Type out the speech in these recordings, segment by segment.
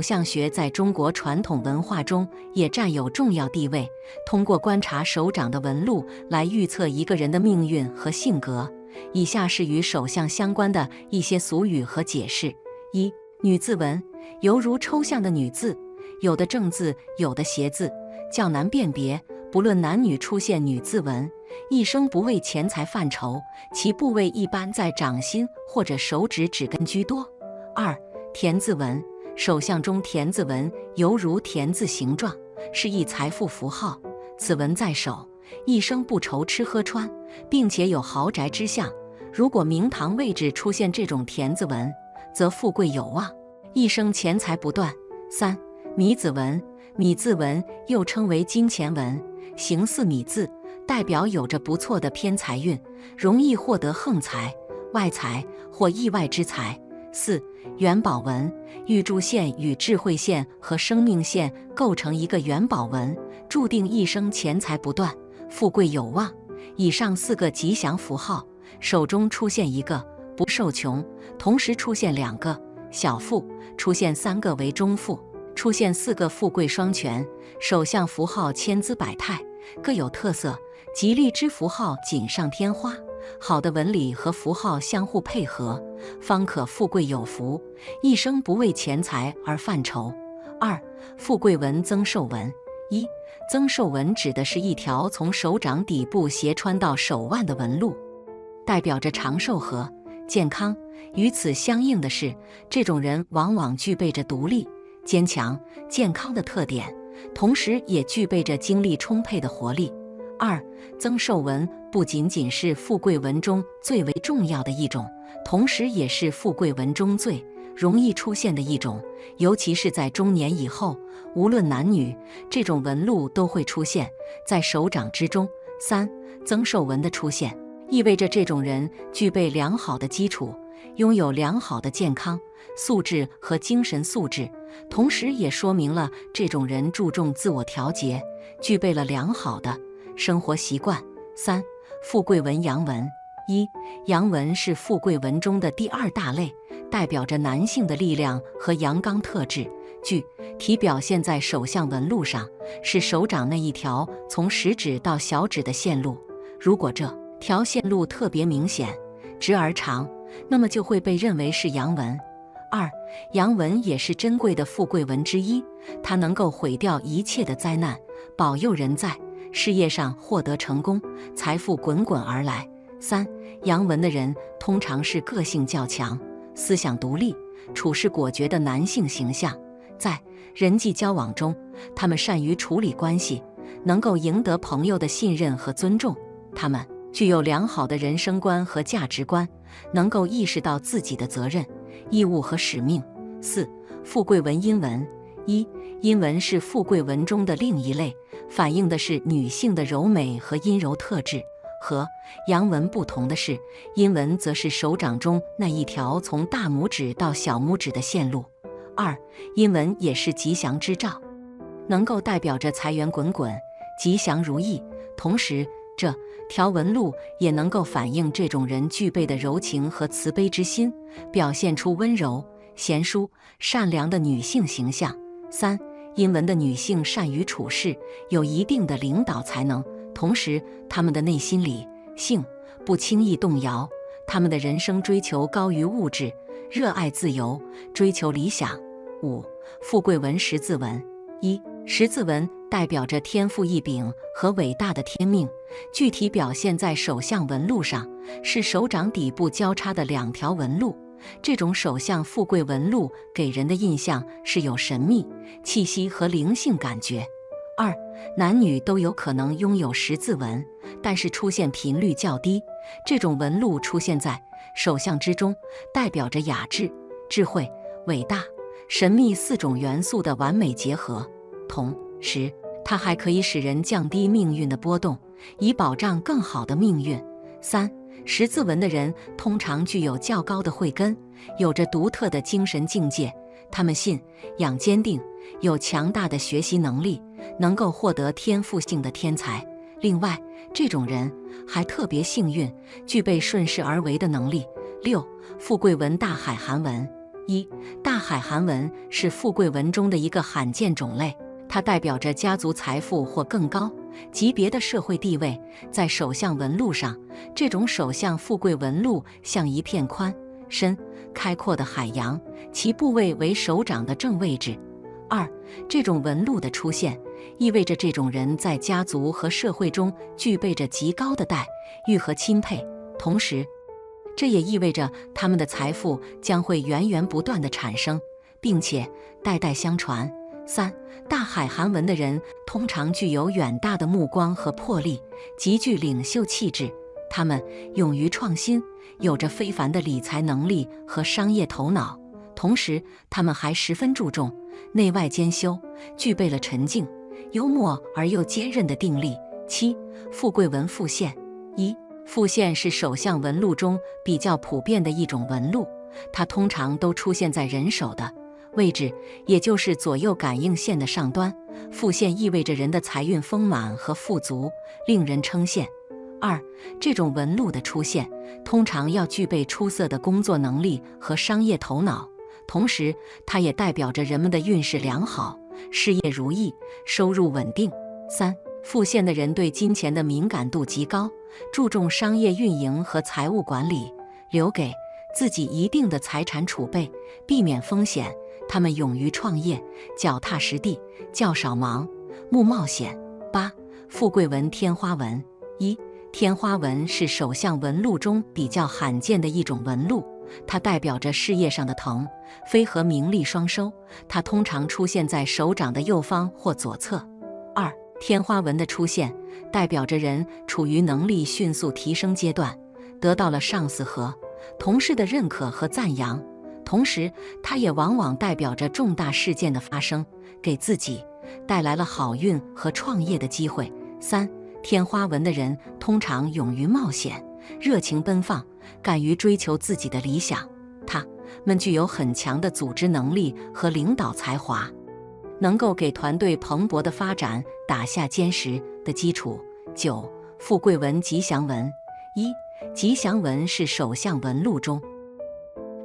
手相学在中国传统文化中也占有重要地位。通过观察手掌的纹路来预测一个人的命运和性格。以下是与手相相关的一些俗语和解释：一、女字纹，犹如抽象的女字，有的正字，有的斜字，较难辨别。不论男女出现女字纹，一生不为钱财犯愁，其部位一般在掌心或者手指指根居多。二、田字纹，手相中田字纹犹如田字形状，是一财富符号。此纹在手，一生不愁吃喝穿，并且有豪宅之象。如果明堂位置出现这种田字纹，则富贵有望，一生钱财不断。三、米字纹，米字纹又称为金钱纹，形似米字，代表有着不错的偏财运，容易获得横财、外财或意外之财。四、元宝纹，玉柱线与智慧线和生命线构成一个元宝纹，注定一生钱财不断，富贵有望。以上4个吉祥符号，手中出现一个，不受穷；同时出现2个，小富；出现3个为中富；出现4个，富贵双全。手相符号千姿百态，各有特色，吉利之符号锦上添花。好的纹理和符号相互配合，方可富贵有福，一生不为钱财而犯愁。二、富贵纹增寿纹。一、增寿纹指的是一条从手掌底部斜穿到手腕的纹路，代表着长寿和健康。与此相应的是，这种人往往具备着独立、坚强、健康的特点，同时也具备着精力充沛的活力。二、增寿纹不仅仅是富贵纹中最为重要的一种，同时也是富贵纹中最容易出现的一种，尤其是在中年以后，无论男女，这种纹路都会出现在手掌之中。三、增寿纹的出现，意味着这种人具备良好的基础，拥有良好的健康素质和精神素质，同时也说明了这种人注重自我调节，具备了良好的生活习惯。三、富贵纹阳纹。一、阳纹是富贵纹中的第2大类，代表着男性的力量和阳刚特质，具体表现在手相纹路上，是手掌那一条从食指到小指的线路。如果这条线路特别明显、直而长，那么就会被认为是阳纹。二、阳纹也是珍贵的富贵纹之一，它能够毁掉一切的灾难，保佑人在事业上获得成功，财富滚滚而来。三、阳纹的人通常是个性较强、思想独立、处事果决的男性形象，在人际交往中，他们善于处理关系，能够赢得朋友的信任和尊重。他们具有良好的人生观和价值观，能够意识到自己的责任、义务和使命。四、富贵纹阴纹。一、阴纹是富贵纹中的另一类，反映的是女性的柔美和阴柔特质。和阳纹不同的是，阴纹则是手掌中那一条从大拇指到小拇指的线路。二、阴纹也是吉祥之兆，能够代表着财源滚滚、吉祥如意，同时这条纹路也能够反映这种人具备的柔情和慈悲之心，表现出温柔、贤淑、善良的女性形象。三、阴纹的女性善于处事，有一定的领导才能，同时她们的内心理性不轻易动摇，她们的人生追求高于物质，热爱自由，追求理想。五、富贵纹十字纹。一、十字纹代表着天赋异禀和伟大的天命，具体表现在手相纹路上，是手掌底部交叉的2条纹路。这种手相富贵纹路给人的印象是有神秘气息和灵性感觉。二、男女都有可能拥有十字纹，但是出现频率较低。这种纹路出现在手相之中，代表着雅致、智慧、伟大、神秘4种元素的完美结合。同时，它还可以使人降低命运的波动，以保障更好的命运。三、十字纹的人通常具有较高的慧根，有着独特的精神境界，他们信仰坚定，有强大的学习能力，能够获得天赋性的天才。另外，这种人还特别幸运，具备顺势而为的能力。六、富贵纹大海韩纹。一、大海韩文是富贵文中的一个罕见种类，它代表着家族财富或更高级别的社会地位。在手相纹路上，这种手相富贵纹路像一片宽、深、开阔的海洋，其部位为手掌的正位置。二、这种纹路的出现，意味着这种人在家族和社会中具备着极高的待遇和钦佩，同时，这也意味着他们的财富将会源源不断地产生，并且代代相传。三、大海韩文的人通常具有远大的目光和魄力，极具领袖气质。他们勇于创新，有着非凡的理财能力和商业头脑，同时他们还十分注重内外兼修，具备了沉静、幽默而又坚韧的定力。七、富贵纹复现。一、复现是手相纹路中比较普遍的一种纹路，它通常都出现在人手的位置，也就是左右感应线的上端。复现意味着人的财运丰满和富足，令人称羡。二、这种纹路的出现，通常要具备出色的工作能力和商业头脑，同时它也代表着人们的运势良好，事业如意，收入稳定。三、复现的人对金钱的敏感度极高，注重商业运营和财务管理，留给自己一定的财产储备，避免风险。他们勇于创业，脚踏实地，较少盲目冒险。八、富贵纹天花纹。一、天花纹是手相纹路中比较罕见的一种纹路，它代表着事业上的腾飞和名利双收。它通常出现在手掌的右方或左侧。二、天花纹的出现代表着人处于能力迅速提升阶段，得到了上司和同事的认可和赞扬，同时它也往往代表着重大事件的发生，给自己带来了好运和创业的机会。三、天花纹的人通常勇于冒险，热情奔放，敢于追求自己的理想。他们具有很强的组织能力和领导才华，能够给团队蓬勃的发展打下坚实的基础。九、富贵纹吉祥纹。一、吉祥纹是手相纹路中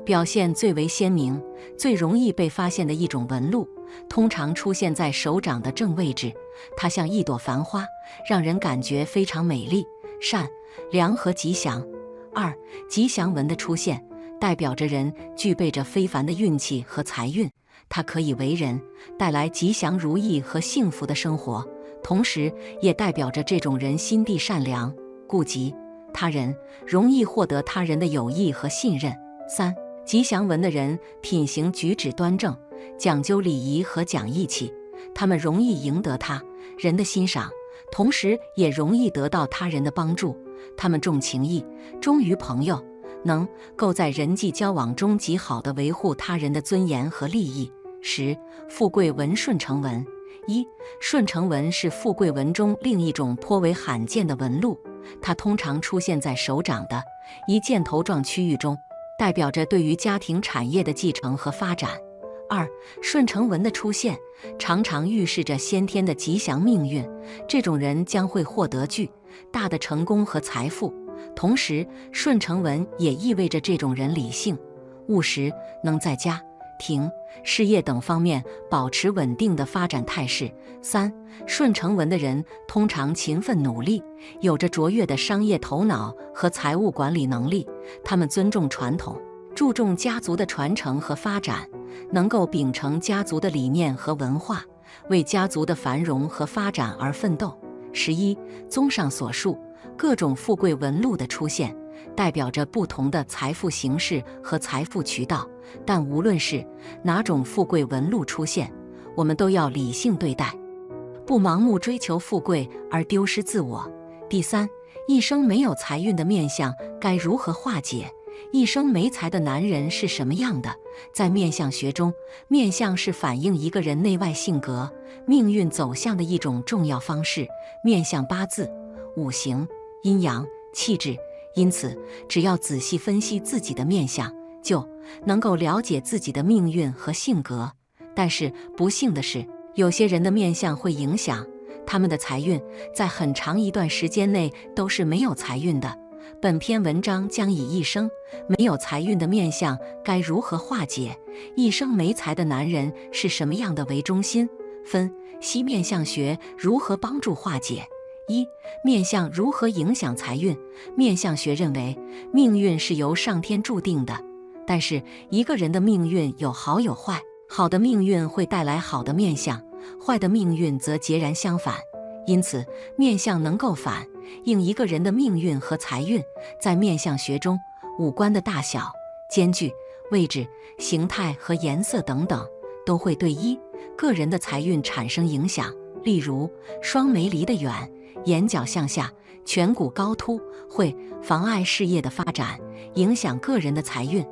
表现最为鲜明、最容易被发现的一种纹路，通常出现在手掌的正位置。它像一朵繁花，让人感觉非常美丽、善良和吉祥。二、吉祥纹的出现代表着人具备着非凡的运气和财运，它可以为人带来吉祥如意和幸福的生活，同时也代表着这种人心地善良，顾及他人，容易获得他人的友谊和信任。三、吉祥纹的人品行举止端正，讲究礼仪和讲义气，他们容易赢得他人的欣赏，同时也容易得到他人的帮助。他们重情义，忠于朋友，能够在人际交往中极好地维护他人的尊严和利益。十、富贵纹顺承纹。一、顺承纹是富贵纹中另一种颇为罕见的纹路，它通常出现在手掌的一箭头状区域中，代表着对于家庭产业的继承和发展。二、顺承纹的出现常常预示着先天的吉祥命运，这种人将会获得巨大的成功和财富，同时顺承纹也意味着这种人理性、务实，能在家庭、事业等方面保持稳定的发展态势。三、顺承纹的人通常勤奋努力，有着卓越的商业头脑和财务管理能力，他们尊重传统，注重家族的传承和发展，能够秉承家族的理念和文化，为家族的繁荣和发展而奋斗。11、综上所述，各种富贵纹路的出现代表着不同的财富形式和财富渠道，但无论是哪种富贵纹路出现，我们都要理性对待，不盲目追求富贵而丢失自我。第三，一生没有财运的面相该如何化解？一生没财的男人是什么样的？在面相学中，面相是反映一个人内外性格、命运走向的一种重要方式。面相八字、五行、阴阳、气质，因此只要仔细分析自己的面相，就能够了解自己的命运和性格。但是不幸的是，有些人的面相会影响他们的财运，在很长一段时间内都是没有财运的。本篇文章将以一生没有财运的面相该如何化解，一生没财的男人是什么样的为中心，分析面相学如何帮助化解。一、面相如何影响财运？面相学认为，命运是由上天注定的，但是一个人的命运有好有坏，好的命运会带来好的面相，坏的命运则截然相反。因此，面相能够反映一个人的命运和财运。在面相学中，五官的大小、间距、位置、形态和颜色等等，都会对个人的财运产生影响。例如，双眉离得远，眼角向下，颧骨高凸，会妨碍事业的发展，影响个人的财运；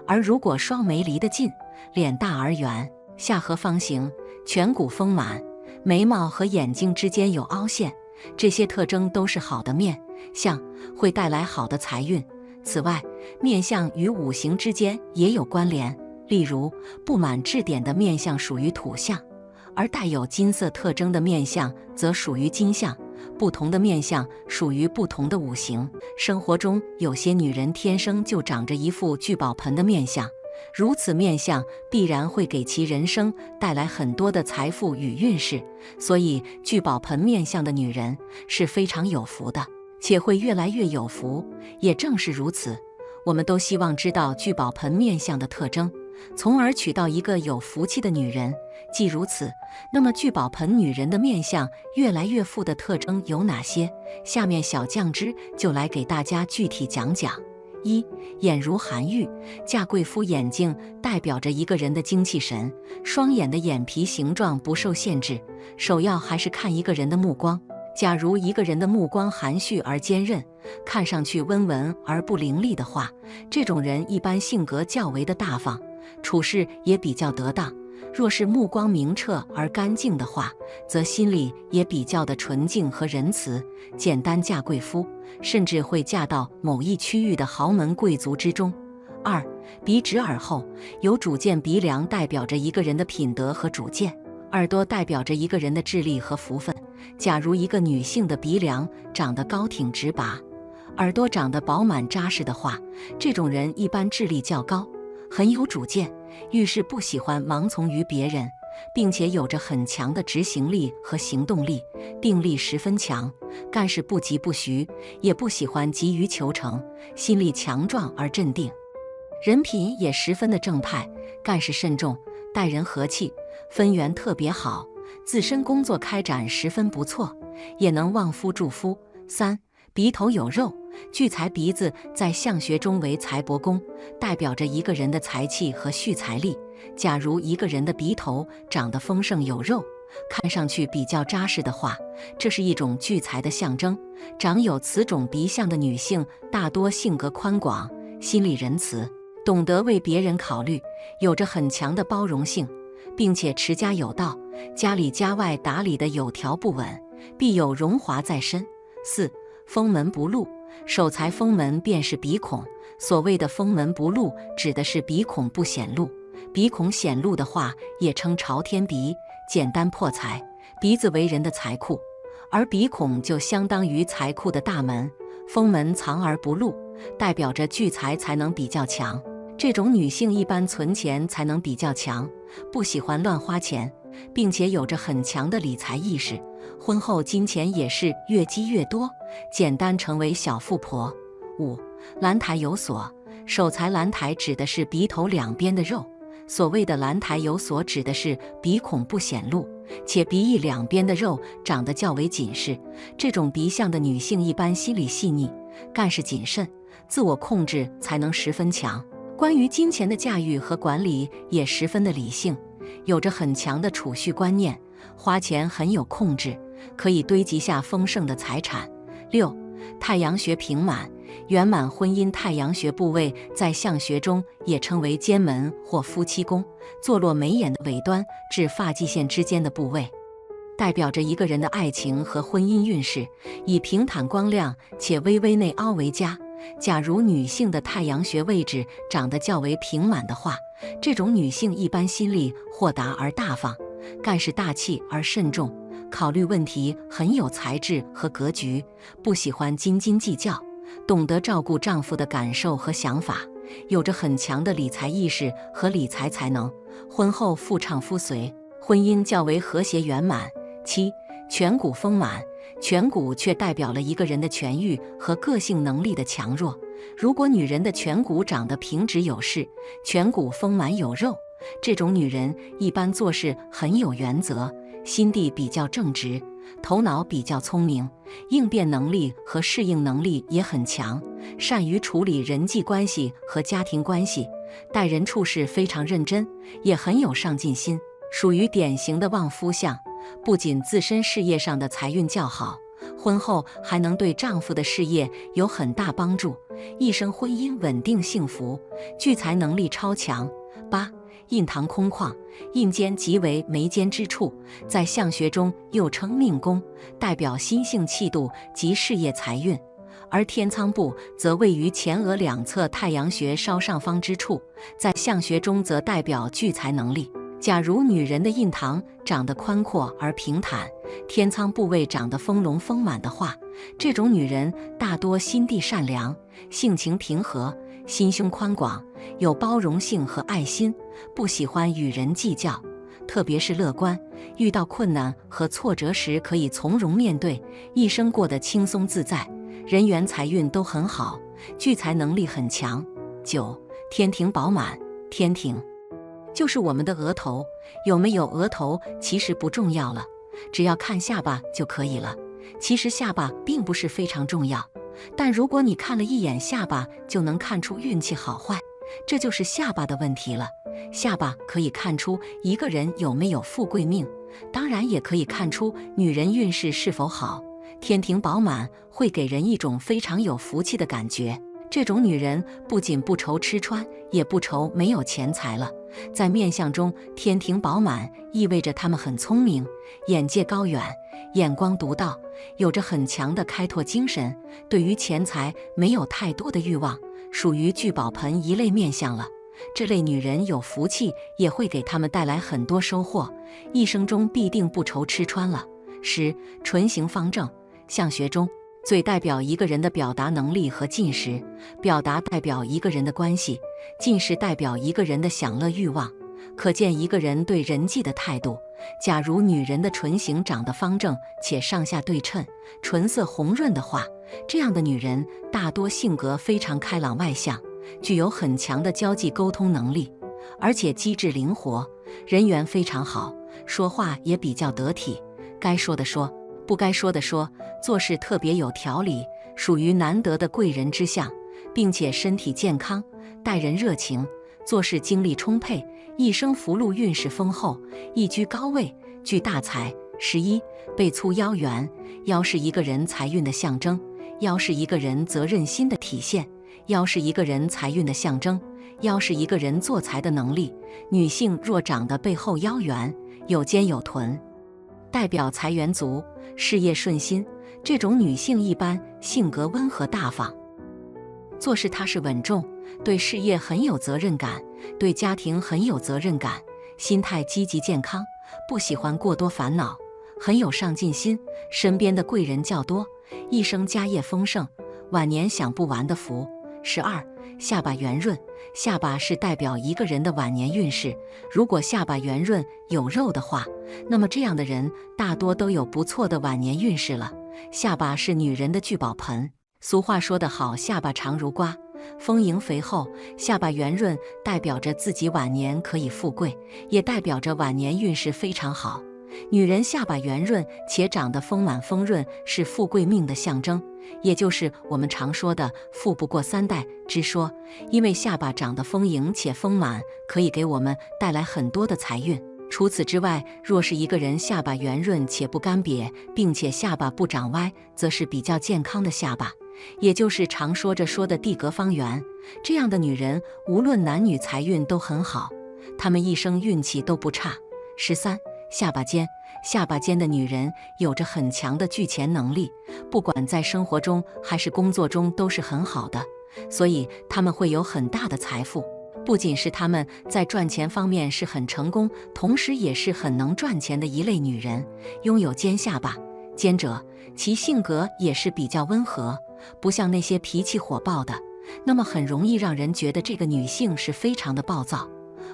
而如果双眉离得近，脸大而圆，下颌方形，颧骨丰满，眉毛和眼睛之间有凹陷，这些特征都是好的面相，会带来好的财运。此外，面相与五行之间也有关联，例如布满痣点的面相属于土相，而带有金色特征的面相则属于金相。不同的面相属于不同的五行。生活中有些女人天生就长着一副聚宝盆的面相，如此面相必然会给其人生带来很多的财富与运势，所以聚宝盆面相的女人是非常有福的，且会越来越有福。也正是如此，我们都希望知道聚宝盆面相的特征，从而娶到一个有福气的女人。既如此，那么聚宝盆女人的面相越来越富的特征有哪些？下面小酱汁就来给大家具体讲讲。一、眼如含玉，嫁贵夫眼睛代表着一个人的精气神，双眼的眼皮形状不受限制，首要还是看一个人的目光。假如一个人的目光含蓄而坚韧，看上去温文而不伶俐的话，这种人一般性格较为的大方，处事也比较得当。若是目光明澈而干净的话，则心里也比较的纯净和仁慈，简单嫁贵夫，甚至会嫁到某一区域的豪门贵族之中。二、鼻直耳厚，有主见。鼻梁代表着一个人的品德和主见，耳朵代表着一个人的智力和福分。假如一个女性的鼻梁长得高挺直拔，耳朵长得饱满扎实的话，这种人一般智力较高，很有主见，遇事不喜欢盲从于别人，并且有着很强的执行力和行动力，定力十分强，干事不急不徐，也不喜欢急于求成，心力强壮而镇定，人品也十分的正派，干事慎重，待人和气，分缘特别好，自身工作开展十分不错，也能旺夫助夫。三、鼻头有肉，聚财。鼻子在相学中为财帛宫，代表着一个人的财气和蓄财力。假如一个人的鼻头长得丰盛有肉，看上去比较扎实的话，这是一种聚财的象征。长有此种鼻相的女性大多性格宽广，心理仁慈，懂得为别人考虑，有着很强的包容性，并且持家有道，家里家外打理得有条不紊，必有荣华在身。四、封门不露，守财封门便是鼻孔。所谓的封门不露，指的是鼻孔不显露。鼻孔显露的话，也称朝天鼻，简单破财。鼻子为人的财库，而鼻孔就相当于财库的大门。封门藏而不露，代表着聚财才能比较强。这种女性一般存钱才能比较强，不喜欢乱花钱，并且有着很强的理财意识。婚后金钱也是越积越多，简单成为小富婆。五、兰台有锁，守财。兰台指的是鼻头两边的肉，所谓的兰台有锁指的是鼻孔不显露，且鼻翼两边的肉长得较为紧实。这种鼻相的女性一般心理细腻，干事谨慎，自我控制才能十分强。关于金钱的驾驭和管理也十分的理性，有着很强的储蓄观念，花钱很有控制，可以堆积下丰盛的财产。六、太阳穴平满，圆满婚姻。太阳穴部位在相学中也称为奸门或夫妻宫，坐落眉眼的尾端至发际线之间的部位，代表着一个人的爱情和婚姻运势，以平坦光亮且微微内凹为佳。假如女性的太阳穴位置长得较为平满的话，这种女性一般心力豁达而大方，干事大气而慎重，考虑问题很有才智和格局，不喜欢斤斤计较，懂得照顾丈夫的感受和想法，有着很强的理财意识和理财才能，婚后夫唱妇随，婚姻较为和谐圆满。7. 颧骨丰满，颧骨却代表了一个人的权欲和个性能力的强弱。如果女人的颧骨长得平直有势，颧骨丰满有肉，这种女人一般做事很有原则，心地比较正直，头脑比较聪明，应变能力和适应能力也很强，善于处理人际关系和家庭关系，待人处事非常认真，也很有上进心，属于典型的旺夫相。不仅自身事业上的财运较好，婚后还能对丈夫的事业有很大帮助，一生婚姻稳定幸福，聚财能力超强。8. 印堂空旷，印间即为眉间之处，在相学中又称命宫，代表心性气度及事业财运。而天仓部则位于前额两侧太阳穴稍上方之处，在相学中则代表聚财能力。假如女人的印堂长得宽阔而平坦，天仓部位长得丰隆丰满的话，这种女人大多心地善良，性情平和，心胸宽广，有包容性和爱心，不喜欢与人计较，特别是乐观，遇到困难和挫折时可以从容面对，一生过得轻松自在，人缘财运都很好，聚财能力很强。9. 天庭饱满，天庭就是我们的额头，有没有额头其实不重要了，只要看下巴就可以了。其实下巴并不是非常重要，但如果你看了一眼下巴就能看出运气好坏，这就是下巴的问题了。下巴可以看出一个人有没有富贵命，当然也可以看出女人运势是否好。天庭饱满会给人一种非常有福气的感觉，这种女人不仅不愁吃穿，也不愁没有钱财了。在面相中，天庭饱满意味着她们很聪明，眼界高远，眼光独到，有着很强的开拓精神，对于钱财没有太多的欲望，属于聚宝盆一类面相了。这类女人有福气，也会给她们带来很多收获，一生中必定不愁吃穿了。10. 唇形方正，相学中嘴代表一个人的表达能力和进食，表达代表一个人的关系，进食代表一个人的享乐欲望，可见一个人对人际的态度。假如女人的唇形长得方正且上下对称，唇色红润的话，这样的女人大多性格非常开朗外向，具有很强的交际沟通能力，而且机智灵活，人缘非常好，说话也比较得体，该说的说，不该说的说，做事特别有条理，属于难得的贵人之相，并且身体健康，待人热情，做事精力充沛，一生福禄运势丰厚，一居高位，聚大财。11. 背粗腰圆，腰是一个人财运的象征，腰是一个人责任心的体现，腰是一个人财运的象征，腰是一个人做财的能力。女性若长得背后腰圆，有肩有臀，代表财源足，事业顺心。这种女性一般性格温和大方，做事踏实稳重，对事业很有责任感，对家庭很有责任感，心态积极健康，不喜欢过多烦恼，很有上进心，身边的贵人较多，一生家业丰盛，晚年享不完的福。12. 下巴圆润，下巴是代表一个人的晚年运势，如果下巴圆润有肉的话，那么这样的人大多都有不错的晚年运势了。下巴是女人的聚宝盆，俗话说得好，下巴长如瓜，丰盈肥厚，下巴圆润代表着自己晚年可以富贵，也代表着晚年运势非常好。女人下巴圆润且长得丰满丰润，是富贵命的象征，也就是我们常说的富不过三代之说。因为下巴长得丰盈且丰满，可以给我们带来很多的财运。除此之外，若是一个人下巴圆润且不干瘪，并且下巴不长歪，则是比较健康的下巴，也就是常说着说的地格方圆。这样的女人无论男女财运都很好，她们一生运气都不差。13. 下巴尖，下巴尖的女人有着很强的聚钱能力，不管在生活中还是工作中都是很好的，所以她们会有很大的财富。不仅是她们在赚钱方面是很成功，同时也是很能赚钱的一类女人。拥有尖下巴，尖者其性格也是比较温和，不像那些脾气火爆的，那么很容易让人觉得这个女性是非常的暴躁。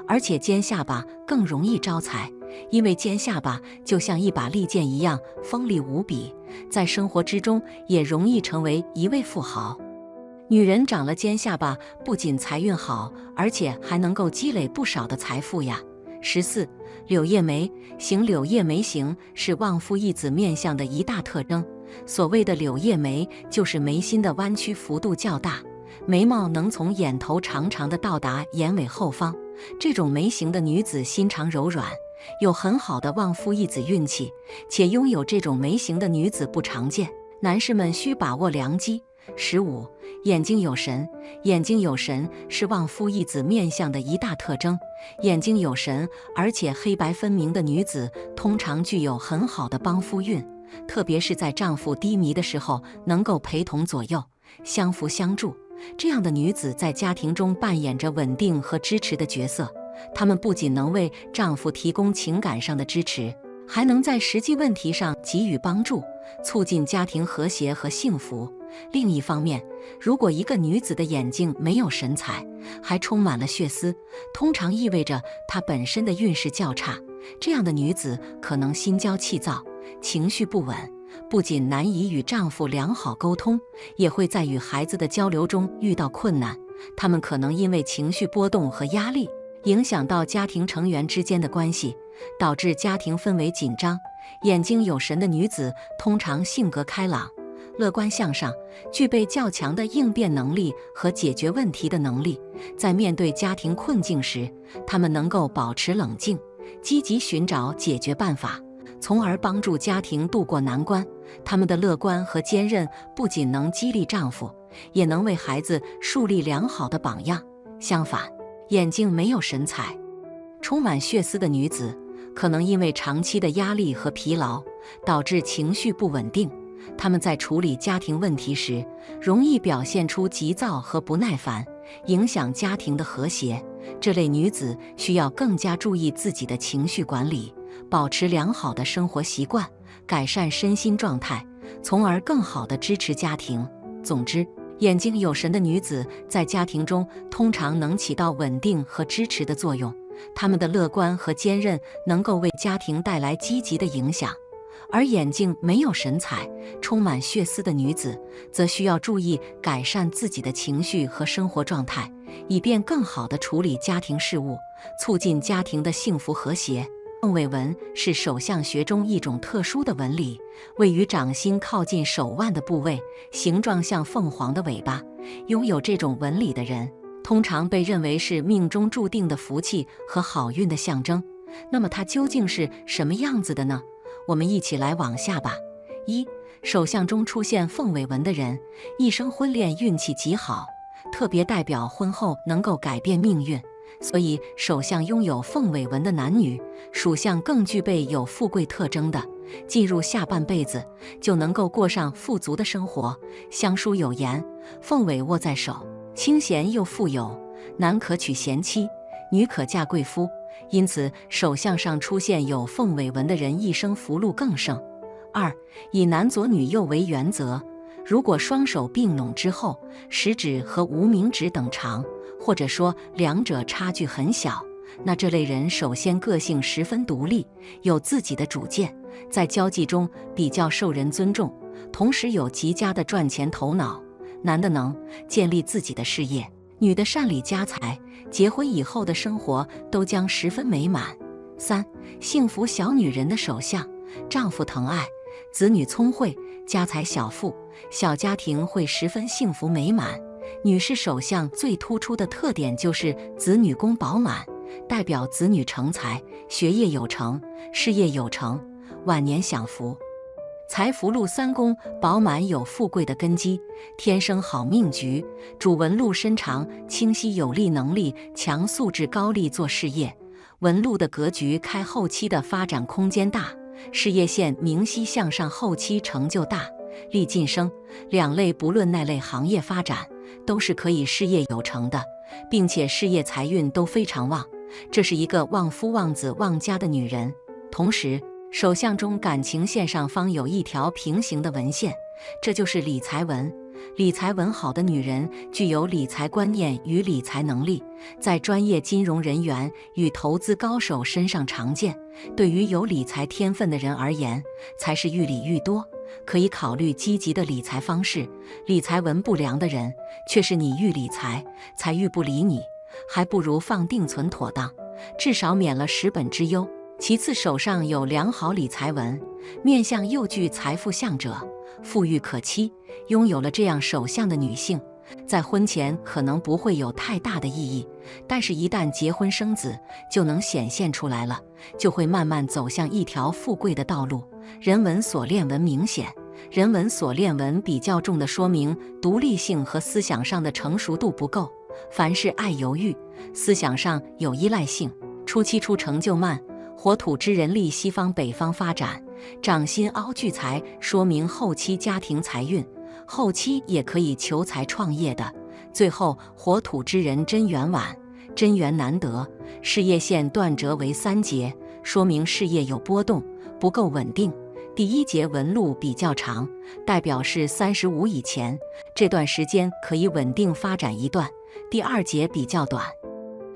而且尖下巴更容易招财，因为尖下巴就像一把利剑一样锋利无比，在生活之中也容易成为一位富豪。女人长了尖下巴，不仅财运好，而且还能够积累不少的财富呀。14. 柳叶眉形。柳叶眉形是旺夫益子面相的一大特征。所谓的柳叶眉，就是眉心的弯曲幅度较大，眉毛能从眼头长长的到达眼尾后方。这种眉形的女子心肠柔软，有很好的旺夫益子运气，且拥有这种眉形的女子不常见，男士们需把握良机。15. 眼睛有神。眼睛有神是旺夫益子面相的一大特征。眼睛有神，而且黑白分明的女子，通常具有很好的帮夫运，特别是在丈夫低迷的时候，能够陪同左右，相扶相助。这样的女子在家庭中扮演着稳定和支持的角色，她们不仅能为丈夫提供情感上的支持，还能在实际问题上给予帮助，促进家庭和谐和幸福。另一方面，如果一个女子的眼睛没有神采，还充满了血丝，通常意味着她本身的运势较差。这样的女子可能心焦气躁，情绪不稳，不仅难以与丈夫良好沟通，也会在与孩子的交流中遇到困难。她们可能因为情绪波动和压力，影响到家庭成员之间的关系，导致家庭氛围紧张。眼睛有神的女子通常性格开朗，乐观向上，具备较强的应变能力和解决问题的能力。在面对家庭困境时，她们能够保持冷静，积极寻找解决办法，从而帮助家庭渡过难关。她们的乐观和坚韧不仅能激励丈夫，也能为孩子树立良好的榜样。相反，眼睛没有神采，充满血丝的女子，可能因为长期的压力和疲劳，导致情绪不稳定。她们在处理家庭问题时，容易表现出急躁和不耐烦，影响家庭的和谐。这类女子需要更加注意自己的情绪管理，保持良好的生活习惯，改善身心状态，从而更好地支持家庭。总之，眼睛有神的女子在家庭中通常能起到稳定和支持的作用，她们的乐观和坚韧能够为家庭带来积极的影响。而眼睛没有神采、充满血丝的女子，则需要注意改善自己的情绪和生活状态，以便更好地处理家庭事务，促进家庭的幸福和谐。凤尾纹是手相学中一种特殊的纹理，位于掌心靠近手腕的部位，形状像凤凰的尾巴。拥有这种纹理的人，通常被认为是命中注定的福气和好运的象征。那么它究竟是什么样子的呢？我们一起来往下吧。1. 手相中出现凤尾纹的人，一生婚恋运气极好，特别代表婚后能够改变命运。所以手相拥有凤尾纹的男女，属相更具备有富贵特征的，进入下半辈子就能够过上富足的生活。相书有言，凤尾握在手，清闲又富有，男可娶贤妻，女可嫁贵夫。因此手相上出现有凤尾纹的人，一生福禄更盛。2. 以男左女右为原则，如果双手并拢之后，食指和无名指等长，或者说两者差距很小，那这类人首先个性十分独立，有自己的主见，在交际中比较受人尊重，同时有极佳的赚钱头脑。男的能建立自己的事业，女的善理家财，结婚以后的生活都将十分美满。3. 幸福小女人的手相，丈夫疼爱，子女聪慧，家财小富，小家庭会十分幸福美满。女士手相最突出的特点就是子女宫饱满，代表子女成才，学业有成，事业有成，晚年享福。财福禄三宫饱满，有富贵的根基，天生好命局，主纹路深长，清晰有力，能力强，素质高，力做事业。纹路的格局开，后期的发展空间大，事业线明晰向上，后期成就大，力晋升。两类不论哪类行业发展，都是可以事业有成的，并且事业财运都非常旺，这是一个旺夫旺子旺家的女人。同时手相中感情线上方有一条平行的纹线，这就是理财纹。理财文好的女人具有理财观念与理财能力，在专业金融人员与投资高手身上常见。对于有理财天分的人而言，才是愈理愈多，可以考虑积极的理财方式。理财文不良的人，却是你愈理财，才愈不理你，还不如放定存妥当，至少免了蚀本之忧。其次，手上有良好理财文，面相又具财富相者，富裕可期。拥有了这样手相的女性，在婚前可能不会有太大的意义，但是一旦结婚生子，就能显现出来了，就会慢慢走向一条富贵的道路。人文锁链文明显，人文锁链文比较重的说明独立性和思想上的成熟度不够，凡事爱犹豫，思想上有依赖性，初期出成就慢。火土之人历西方北方发展，掌心凹聚财，说明后期家庭财运，后期也可以求财创业的。最后火土之人真缘晚，真缘难得，事业线断折为3节，说明事业有波动，不够稳定。第1节纹路比较长，代表是35以前，这段时间可以稳定发展一段。第2节比较短，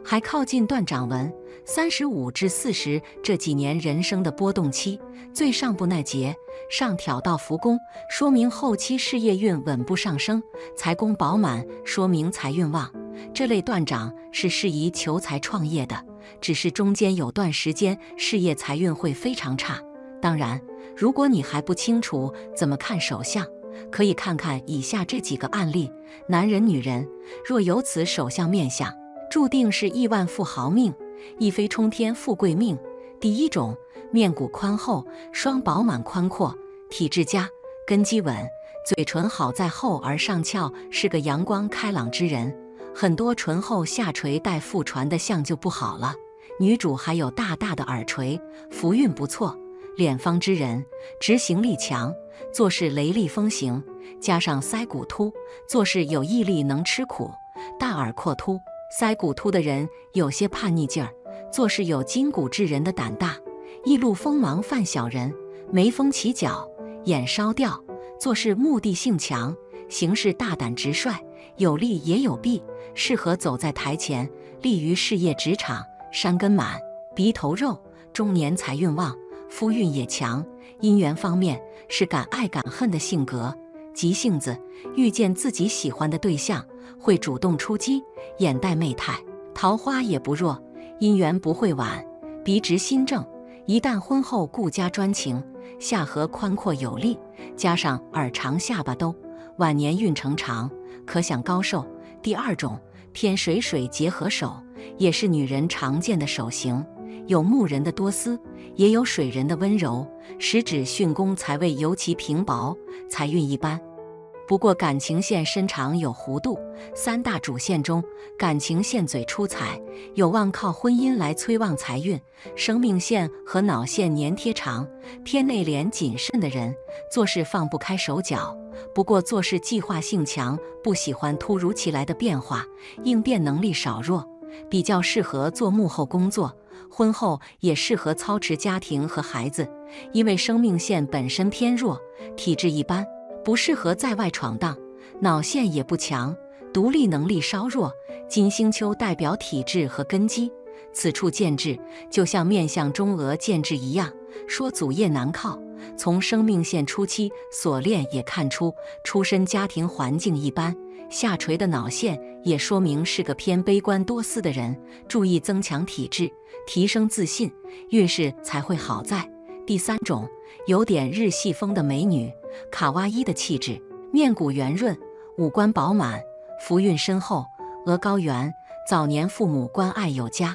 还靠近断掌纹，35至40这几年人生的波动期。最上部那节上挑到福宫，说明后期事业运稳步上升，财宫饱满，说明财运旺。这类断掌是适宜求财创业的，只是中间有段时间事业财运会非常差。当然，如果你还不清楚怎么看手相，可以看看以下这几个案例。男人女人若有此手相面相，注定是亿万富豪命，一飞冲天富贵命。第1种，面骨宽厚，双饱满宽阔，体质佳，根基稳，嘴唇好在厚而上翘，是个阳光开朗之人。很多唇厚下垂带腹传的相就不好了。女主还有大大的耳垂，福运不错。脸方之人，执行力强，做事雷厉风行，加上腮骨凸，做事有毅力，能吃苦。大耳廓凸，腮骨凸的人有些叛逆劲儿，做事有筋骨之人的胆大，易怒锋芒犯小人，眉峰起角，眼烧掉，做事目的性强，行事大胆直率，有利也有弊，适合走在台前，利于事业职场。山根满，鼻头肉，中年财运旺，夫运也强。姻缘方面是敢爱敢恨的性格，急性子，遇见自己喜欢的对象会主动出击，眼带媚态，桃花也不弱。姻缘不会晚，鼻直心正，一旦婚后顾家专情，下颌宽阔有力，加上耳长下巴兜，晚年运程长，可享高寿。第2种，偏水水结合手，也是女人常见的手型，有木人的多思，也有水人的温柔，食指巽宫财位尤其平薄，财运一般。不过感情线身长有弧度，3大主线中，感情线最出彩，有望靠婚姻来催旺财运。生命线和脑线粘贴长，偏内敛谨慎的人，做事放不开手脚，不过做事计划性强，不喜欢突如其来的变化，应变能力少弱，比较适合做幕后工作。婚后也适合操持家庭和孩子，因为生命线本身偏弱，体质一般，不适合在外闯荡。脑线也不强，独立能力稍弱。金星丘代表体质和根基，此处见智，就像面相中额见智一样，说祖业难靠。从生命线初期锁链也看出，出身家庭环境一般。下垂的脑线也说明是个偏悲观多思的人，注意增强体质，提升自信，运势才会好在。第3种，有点日系风的美女，卡哇伊的气质，面骨圆润，五官饱满，福运深厚，额高圆，早年父母关爱有加，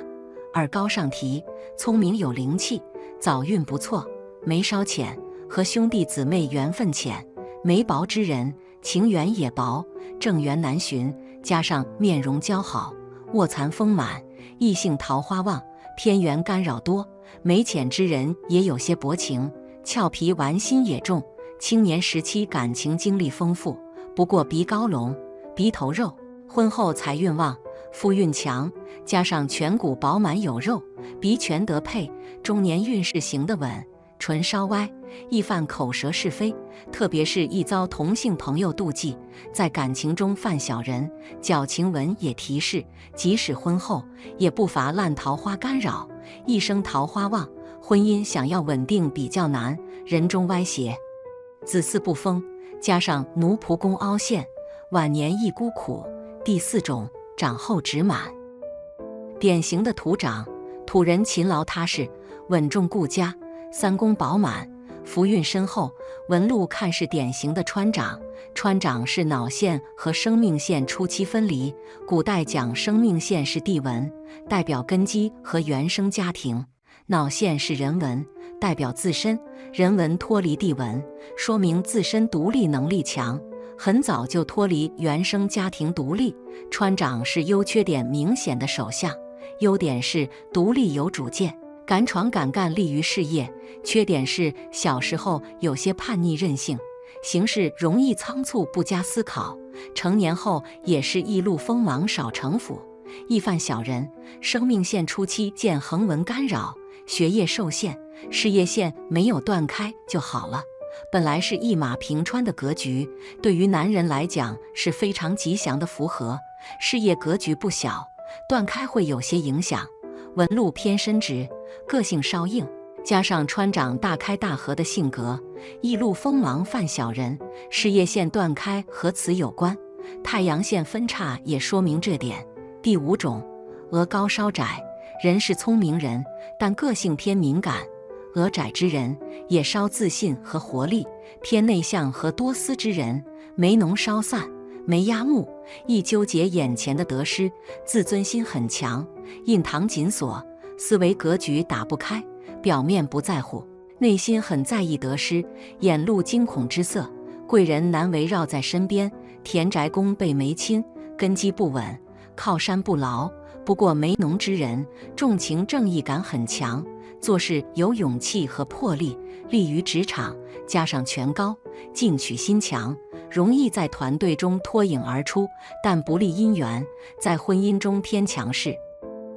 耳高上提，聪明有灵气，早运不错。眉稍浅，和兄弟姊妹缘分浅，眉薄之人情缘也薄，正缘难寻，加上面容姣好，卧蚕丰满，异性桃花旺，偏缘干扰多。眉浅之人也有些薄情，俏皮玩心也重，青年时期感情经历丰富，不过鼻高隆，鼻头肉，婚后财运旺，夫运强，加上颧骨饱满有肉，鼻全得配，中年运势行得稳，唇稍歪，易犯口舌是非，特别是易遭同性朋友妒忌，在感情中犯小人。矫情文也提示，即使婚后，也不乏烂桃花干扰，一生桃花旺，婚姻想要稳定比较难，人中歪邪。子嗣不丰，加上奴仆宫凹陷，晚年易孤苦。第4种，长后直满。典型的土长，土人勤劳踏实，稳重顾家，三宫饱满，福运深厚。纹路看是典型的川长，川长是脑线和生命线初期分离。古代讲生命线是地纹，代表根基和原生家庭；脑线是人纹，代表自身，人纹脱离地纹，说明自身独立能力强，很早就脱离原生家庭独立。川长是优缺点明显的手相，优点是独立有主见，敢闯敢干，利于事业；缺点是小时候有些叛逆任性，行事容易仓促不加思考，成年后也是易路锋芒少城府，易犯小人。生命线初期见横纹干扰，学业受限，事业线没有断开就好了。本来是一马平川的格局，对于男人来讲是非常吉祥的符合。事业格局不小，断开会有些影响。纹路偏深直，个性稍硬，加上川长大开大合的性格，易路锋芒犯小人，事业线断开和此有关。太阳线分叉也说明这点。第5种，额高稍窄，人是聪明人，但个性偏敏感。额窄之人也稍自信和活力，偏内向和多思之人，眉浓稍散，眉压目，易纠结眼前的得失，自尊心很强，印堂紧锁，思维格局打不开，表面不在乎，内心很在意得失，眼露惊恐之色，贵人难围绕在身边，田宅宫被梅侵，根基不稳，靠山不牢。不过眉浓之人重情正义感很强，做事有勇气和魄力，利于职场，加上权高，进取心强，容易在团队中脱颖而出，但不利姻缘，在婚姻中偏强势。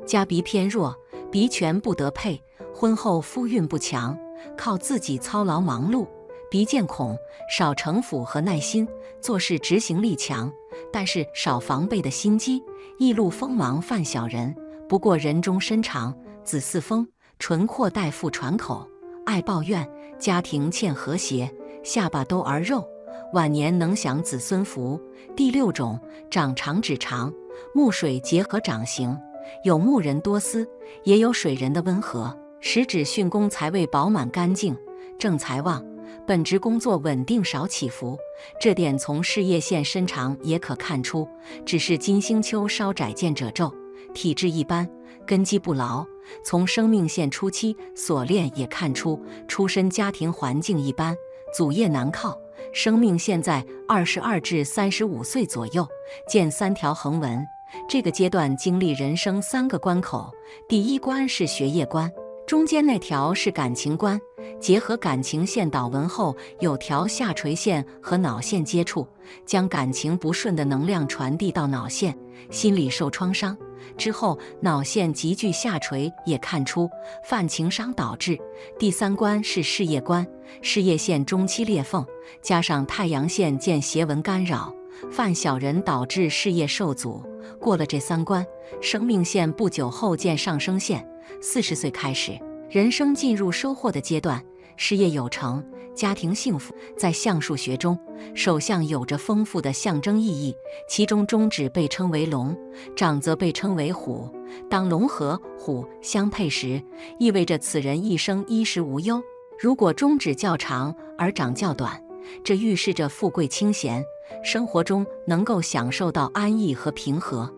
家鼻偏弱，鼻权不得配，婚后夫运不强，靠自己操劳忙碌。鼻见孔，少城府和耐心，做事执行力强，但是少防备的心机，易路锋芒犯小人。不过人中身长，子嗣丰，唇阔带腹喘口，爱抱怨，家庭欠和谐，下巴兜而肉，晚年能享子孙福。第6种，长长指长，木水结合长形，有木人多思，也有水人的温和，食指巽宫财位饱满干净，正财旺，本职工作稳定少起伏，这点从事业线身长也可看出，只是金星丘稍窄见褶皱，体质一般，根基不牢。从生命线初期锁链也看出，出身家庭环境一般，祖业难靠。生命线在22至35岁左右，见3条横纹。这个阶段经历人生3个关口，第1关是学业关，中间那条是感情关，结合感情线导纹后，有条下垂线和脑线接触，将感情不顺的能量传递到脑线，心理受创伤之后，脑线急剧下垂，也看出犯情伤导致。第3关是事业关，事业线中期裂缝，加上太阳线见邪纹干扰，犯小人导致事业受阻。过了这3关，生命线不久后见上升线，40岁开始，人生进入收获的阶段，事业有成，家庭幸福。在相术学中，手相有着丰富的象征意义，其中中指被称为龙，长则被称为虎。当龙和虎相配时，意味着此人一生衣食无忧。如果中指较长而长较短，这预示着富贵清闲，生活中能够享受到安逸和平和；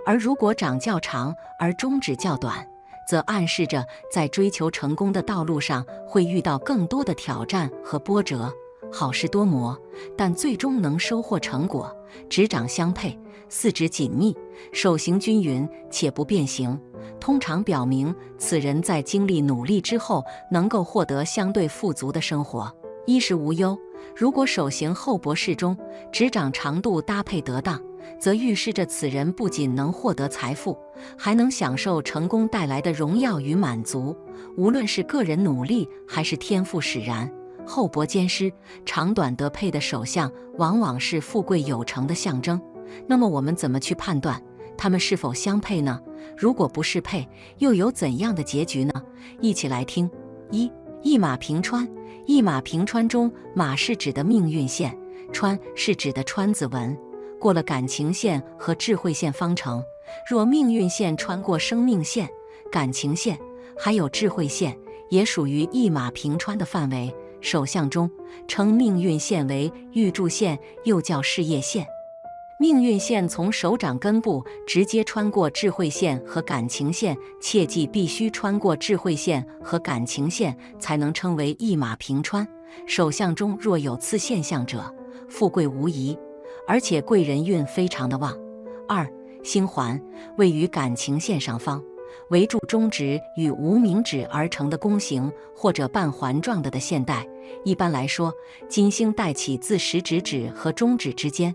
而如果长较长而中指较短，则暗示着在追求成功的道路上会遇到更多的挑战和波折，好事多磨，但最终能收获成果。指掌相配，四指紧密，手型均匀且不变形，通常表明此人在经历努力之后能够获得相对富足的生活，衣食无忧。如果手型厚薄适中，指掌长度搭配得当，则预示着此人不仅能获得财富，还能享受成功带来的荣耀与满足。无论是个人努力还是天赋使然，厚薄兼施、长短得配的手相，往往是富贵有成的象征。那么我们怎么去判断它们是否相配呢？如果不适配，又有怎样的结局呢？一起来听。一马平川。一马平川中，马是指的命运线，川是指的川字纹。过了感情线和智慧线方程，若命运线穿过生命线、感情线，还有智慧线，也属于一马平川的范围。手相中称命运线为玉柱线，又叫事业线。命运线从手掌根部直接穿过智慧线和感情线，切记必须穿过智慧线和感情线才能称为一马平川。手相中若有此现象者，富贵无疑，而且贵人运非常的旺。星环位于感情线上方，围住中指与无名指而成的弓形或者半环状的线带。一般来说，金星带起自食指指和中指之间，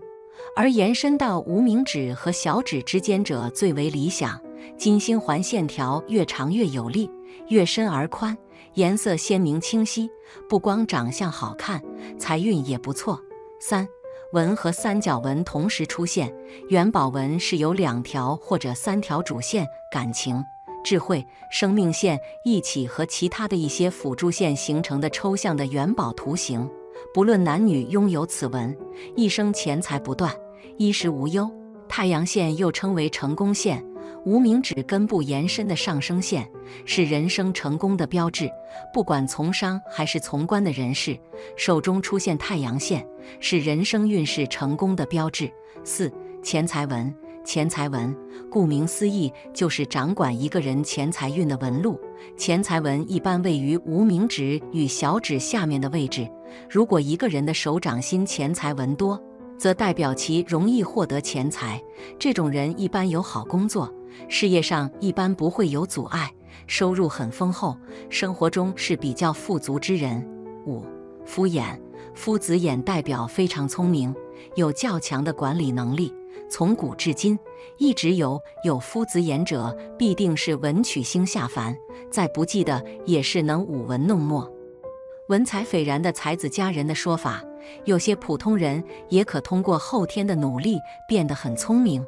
而延伸到无名指和小指之间者最为理想。金星环线条越长越有力，越深而宽，颜色鲜明清晰，不光长相好看，财运也不错。纹和三角纹同时出现，元宝纹是由2条或者3条主线，感情、智慧、生命线一起和其他的一些辅助线形成的抽象的元宝图形。不论男女拥有此纹，一生钱财不断，衣食无忧。太阳线又称为成功线，无名指根部延伸的上升线，是人生成功的标志。不管从商还是从官的人士，手中出现太阳线，是人生运势成功的标志。钱财纹。钱财纹顾名思义，就是掌管一个人钱财运的纹路。钱财纹一般位于无名指与小指下面的位置。如果一个人的手掌心钱财纹多，则代表其容易获得钱财，这种人一般有好工作，事业上一般不会有阻碍，收入很丰厚，生活中是比较富足之人。夫眼。夫子眼代表非常聪明，有较强的管理能力。从古至今，一直有夫子眼者，必定是文曲星下凡，再不济的也是能舞文弄墨、文采斐然的才子佳人的说法。有些普通人也可通过后天的努力变得很聪明。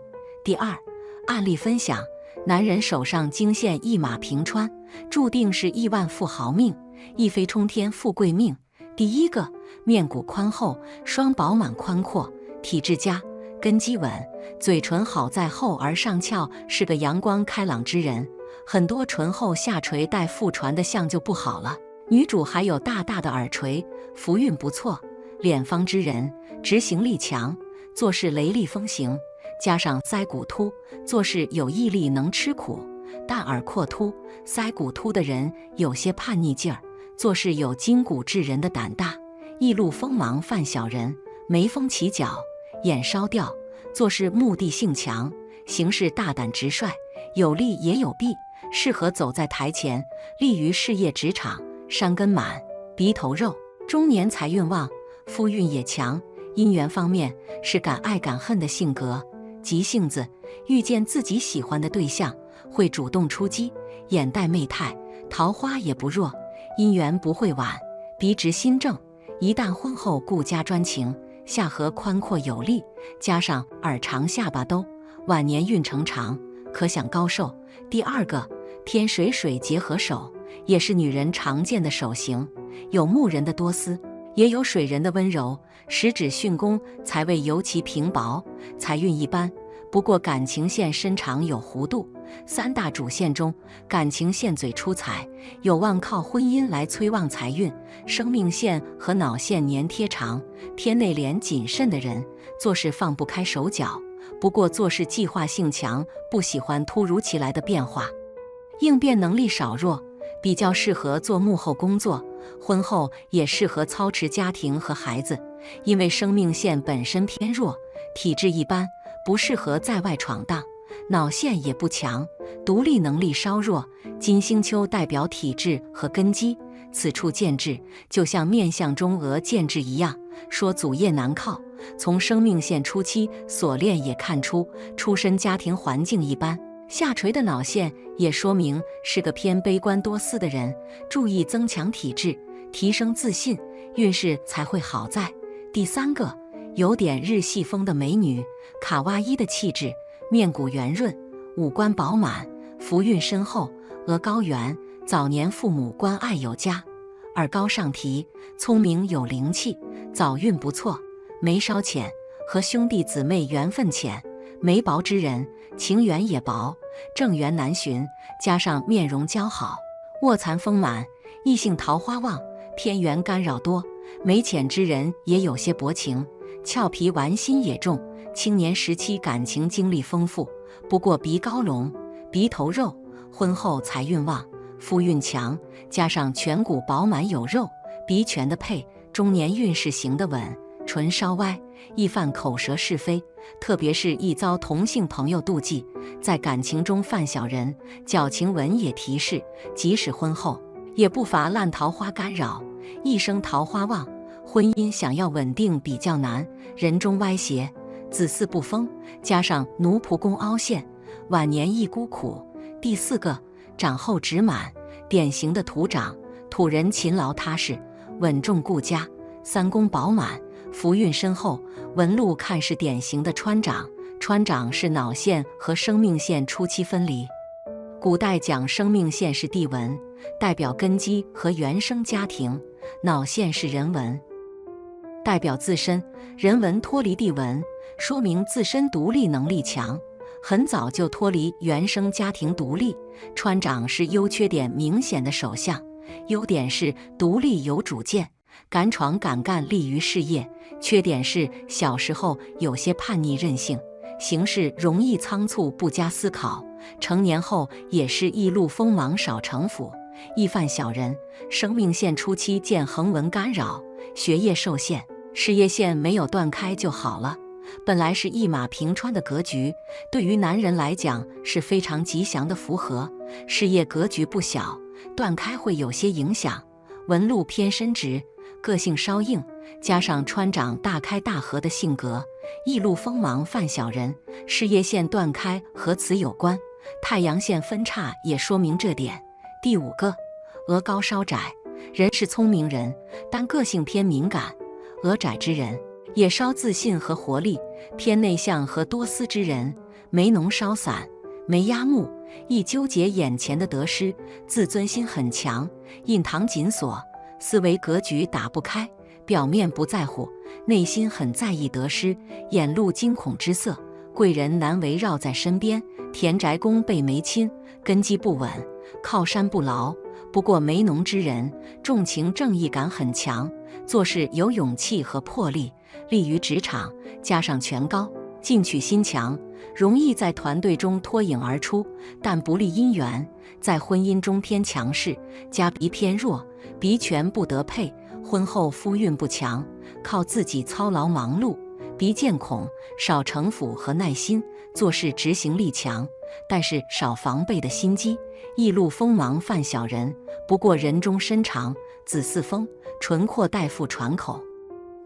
案例分享：男人手上经线一马平川，注定是亿万富豪命，一飞冲天富贵命。第一个，面骨宽厚，双饱满宽阔，体质佳，根基稳，嘴唇好在厚而上翘，是个阳光开朗之人。很多唇厚下垂带腹传的相就不好了。女主还有大大的耳垂，福运不错。脸方之人，执行力强，做事雷厉风行，加上腮骨凸，做事有毅力，能吃苦。但耳廓凸、腮骨凸的人有些叛逆劲儿，做事有筋骨治人的胆大，易怒锋芒犯小人，眉峰起角，眼烧掉，做事目的性强，行事大胆直率，有利也有弊，适合走在台前，利于事业职场。山根满，鼻头肉，中年财运旺，夫运也强。姻缘方面是敢爱敢恨的性格，急性子，遇见自己喜欢的对象会主动出击，眼带媚态，桃花也不弱，姻缘不会晚。鼻直心正，一旦婚后顾家专情，下颌宽阔有力，加上耳长下巴兜，晚年运程长，可享高寿。第二个，天水水结合手，也是女人常见的手型，有木人的多思，也有水人的温柔，十指巽宫，财位尤其平薄，财运一般。不过感情线身长有弧度，三大主线中，感情线最出彩，有望靠婚姻来催旺财运。生命线和脑线粘贴长，偏内敛谨慎的人，做事放不开手脚，不过做事计划性强，不喜欢突如其来的变化，应变能力少弱，比较适合做幕后工作。婚后也适合操持家庭和孩子，因为生命线本身偏弱，体质一般，不适合在外闯荡。脑线也不强，独立能力稍弱。金星丘代表体质和根基，此处见智，就像面相中额见智一样，说祖业难靠。从生命线初期所练也看出，出身家庭环境一般。下垂的脑线也说明是个偏悲观多思的人，注意增强体质，提升自信，运势才会好在。第3个，有点日系风的美女，卡哇伊的气质，面骨圆润，五官饱满，福运深厚，额高圆，早年父母关爱有加，耳高上提，聪明有灵气，早运不错，眉稍浅，和兄弟姊妹缘分浅，眉薄之人情缘也薄，正缘难寻，加上面容姣好，卧蚕丰满，异性桃花旺，偏缘干扰多，眉浅之人也有些薄情，俏皮玩心也重，青年时期感情经历丰富，不过鼻高隆，鼻头肉，婚后财运旺，夫运强，加上颧骨饱满有肉，鼻全的配，中年运势行得稳，唇稍歪，易犯口舌是非，特别是易遭同性朋友妒忌，在感情中犯小人。矫情文也提示，即使婚后，也不乏烂桃花干扰，一生桃花旺，婚姻想要稳定比较难，人中歪斜，子嗣不丰，加上奴仆宫凹陷，晚年易孤苦。第4个，长后直满，典型的土长，土人勤劳踏实，稳重顾家，三宫饱满，福运深厚，纹路看是典型的穿长，穿长是脑线和生命线初期分离。古代讲生命线是地纹，代表根基和原生家庭；脑线是人纹，代表自身。人纹脱离地纹，说明自身独立能力强，很早就脱离原生家庭独立。穿长是优缺点明显的手相，优点是独立有主见，敢闯敢干，利于事业；缺点是小时候有些叛逆任性，行事容易仓促不加思考，成年后也是易路锋芒少城府，易犯小人。生命线初期见横纹干扰，学业受限，事业线没有断开就好了。本来是一马平川的格局，对于男人来讲是非常吉祥的符合。事业格局不小，断开会有些影响。纹路偏深直，个性稍硬，加上穿长大开大合的性格，易路锋芒犯小人。事业线断开和此有关，太阳线分叉也说明这点。第5个，额高稍窄，人是聪明人，但个性偏敏感，额窄之人也稍自信和活力，偏内向和多思之人，眉浓稍散，眉压目，易纠结眼前的得失，自尊心很强，印堂紧锁，思维格局打不开，表面不在乎，内心很在意得失，眼露惊恐之色，贵人难围绕在身边，田宅宫被眉侵，根基不稳，靠山不牢。不过眉浓之人重情正义感很强，做事有勇气和魄力，利于职场，加上权高，进取心强，容易在团队中脱颖而出，但不利姻缘。在婚姻中偏强势，家鼻偏弱，鼻权不得配，婚后夫运不强，靠自己操劳忙碌，鼻见孔，少城府和耐心，做事执行力强，但是少防备的心机，易路锋芒犯小人。不过人中身长，子嗣丰，唇阔带腹喘口，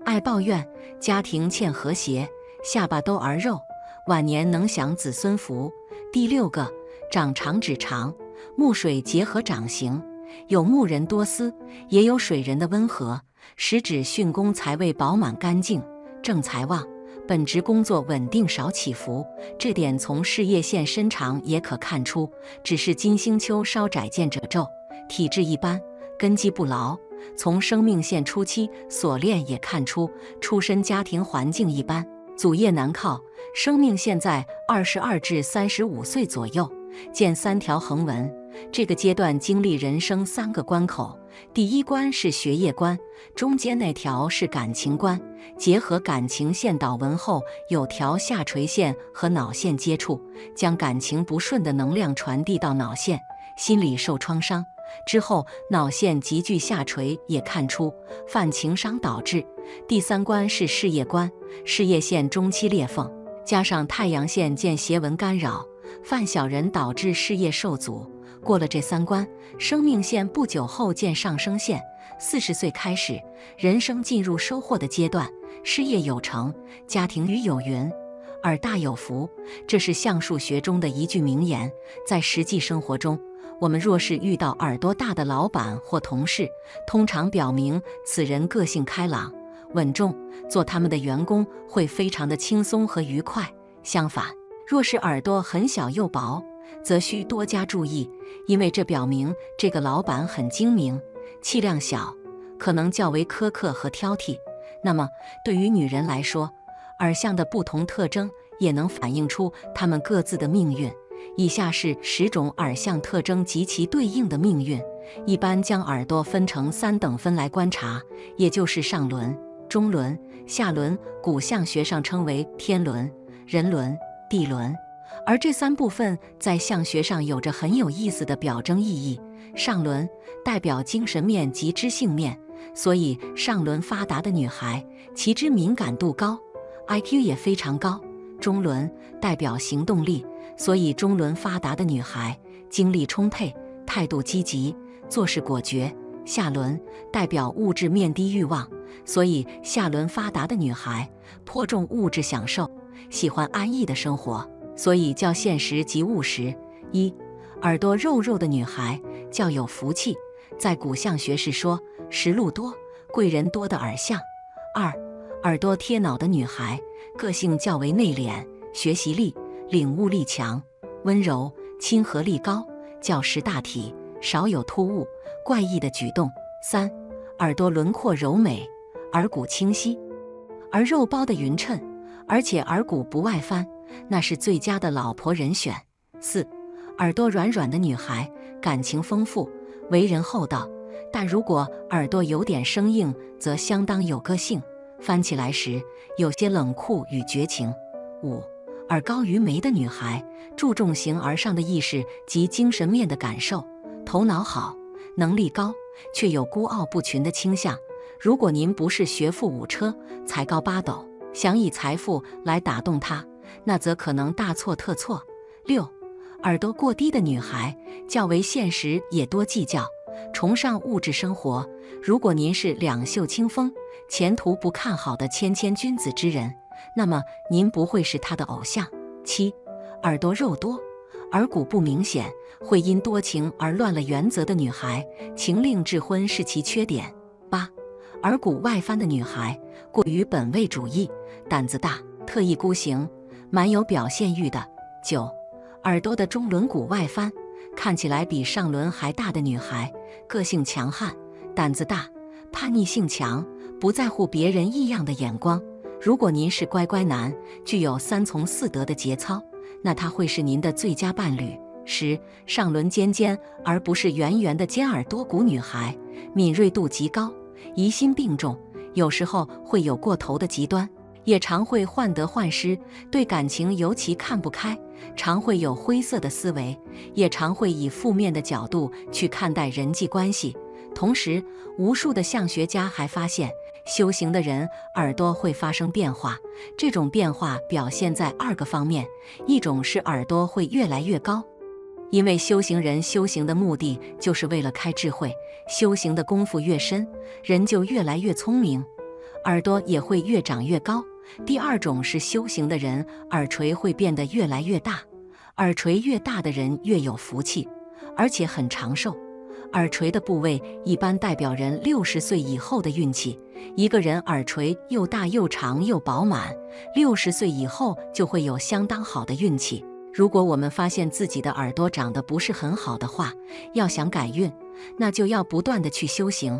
爱抱怨，家庭欠和谐，下巴兜儿肉，晚年能享子孙福。第6个，长长指长，木水结合长形，有木人多思，也有水人的温和，食指巽宫财位饱满干净，正财旺，本职工作稳定少起伏，这点从事业线身长也可看出，只是金星丘稍窄见褶皱，体质一般，根基不牢。从生命线初期锁链也看出，出身家庭环境一般，祖业难靠。生命线在22至35岁左右，见3条横纹。这个阶段经历人生3个关口，第1关是学业关，中间那条是感情关，结合感情线导纹后，有条下垂线和脑线接触，将感情不顺的能量传递到脑线，心理受创伤之后，脑线急剧下垂，也看出犯情伤导致。第3关是事业关，事业线中期裂缝，加上太阳线见斜纹干扰，犯小人导致事业受阻。过了这3关，生命线不久后见上升线，40岁开始，人生进入收获的阶段，事业有成，家庭与有云，耳大有福。这是相术学中的一句名言，在实际生活中，我们若是遇到耳朵大的老板或同事，通常表明此人个性开朗、稳重，做他们的员工会非常的轻松和愉快。相反，若是耳朵很小又薄，则需多加注意，因为这表明这个老板很精明，气量小，可能较为苛刻和挑剔。那么，对于女人来说，耳相的不同特征也能反映出她们各自的命运。以下是10种耳相特征及其对应的命运。一般将耳朵分成3等分来观察，也就是上轮、中轮、下轮，骨相学上称为天轮、人轮、地轮。而这3部分在相学上有着很有意思的表征意义。上轮代表精神面及知性面，所以上轮发达的女孩，其知敏感度高， IQ 也非常高。中轮代表行动力，所以中轮发达的女孩精力充沛，态度积极，做事果决。下轮代表物质面低欲望，所以下轮发达的女孩颇重物质享受，喜欢安逸的生活，所以较现实及务实。耳朵肉肉的女孩较有福气，在骨相学是说食禄多、贵人多的耳相。耳朵贴脑的女孩个性较为内敛，学习力、领悟力强，温柔、亲和力高，较识大体，少有突兀、怪异的举动。耳朵轮廓柔美，耳骨清晰，而肉包的匀称，而且耳骨不外翻，那是最佳的老婆人选。耳朵软软的女孩感情丰富，为人厚道，但如果耳朵有点生硬，则相当有个性，翻起来时有些冷酷与绝情。耳高于眉的女孩注重形而上的意识及精神面的感受，头脑好，能力高，却有孤傲不群的倾向。如果您不是学富五车、才高八斗，想以财富来打动她，那则可能大错特错。耳朵过低的女孩较为现实，也多计较，崇尚物质生活。如果您是两袖清风、前途不看好的谦谦君子之人，那么您不会是他的偶像。耳朵肉多，耳骨不明显，会因多情而乱了原则的女孩，情令智昏是其缺点。耳骨外翻的女孩过于本位主义，胆子大，特意孤行，蛮有表现欲的。耳朵的中轮骨外翻，看起来比上轮还大的女孩，个性强悍，胆子大，叛逆性强，不在乎别人异样的眼光。如果您是乖乖男，具有3从4德的节操，那他会是您的最佳伴侣。上轮尖尖而不是圆圆的尖耳多骨女孩，敏锐度极高，疑心病重，有时候会有过头的极端，也常会患得患失，对感情尤其看不开，常会有灰色的思维，也常会以负面的角度去看待人际关系。同时，无数的相学家还发现，修行的人耳朵会发生变化，这种变化表现在2个方面，一种是耳朵会越来越高，因为修行人修行的目的就是为了开智慧，修行的功夫越深，人就越来越聪明，耳朵也会越长越高。第2种是修行的人耳垂会变得越来越大，耳垂越大的人越有福气，而且很长寿。耳垂的部位一般代表人60岁以后的运气，一个人耳垂又大又长又饱满，60岁以后就会有相当好的运气。如果我们发现自己的耳朵长得不是很好的话，要想改运，那就要不断地去修行，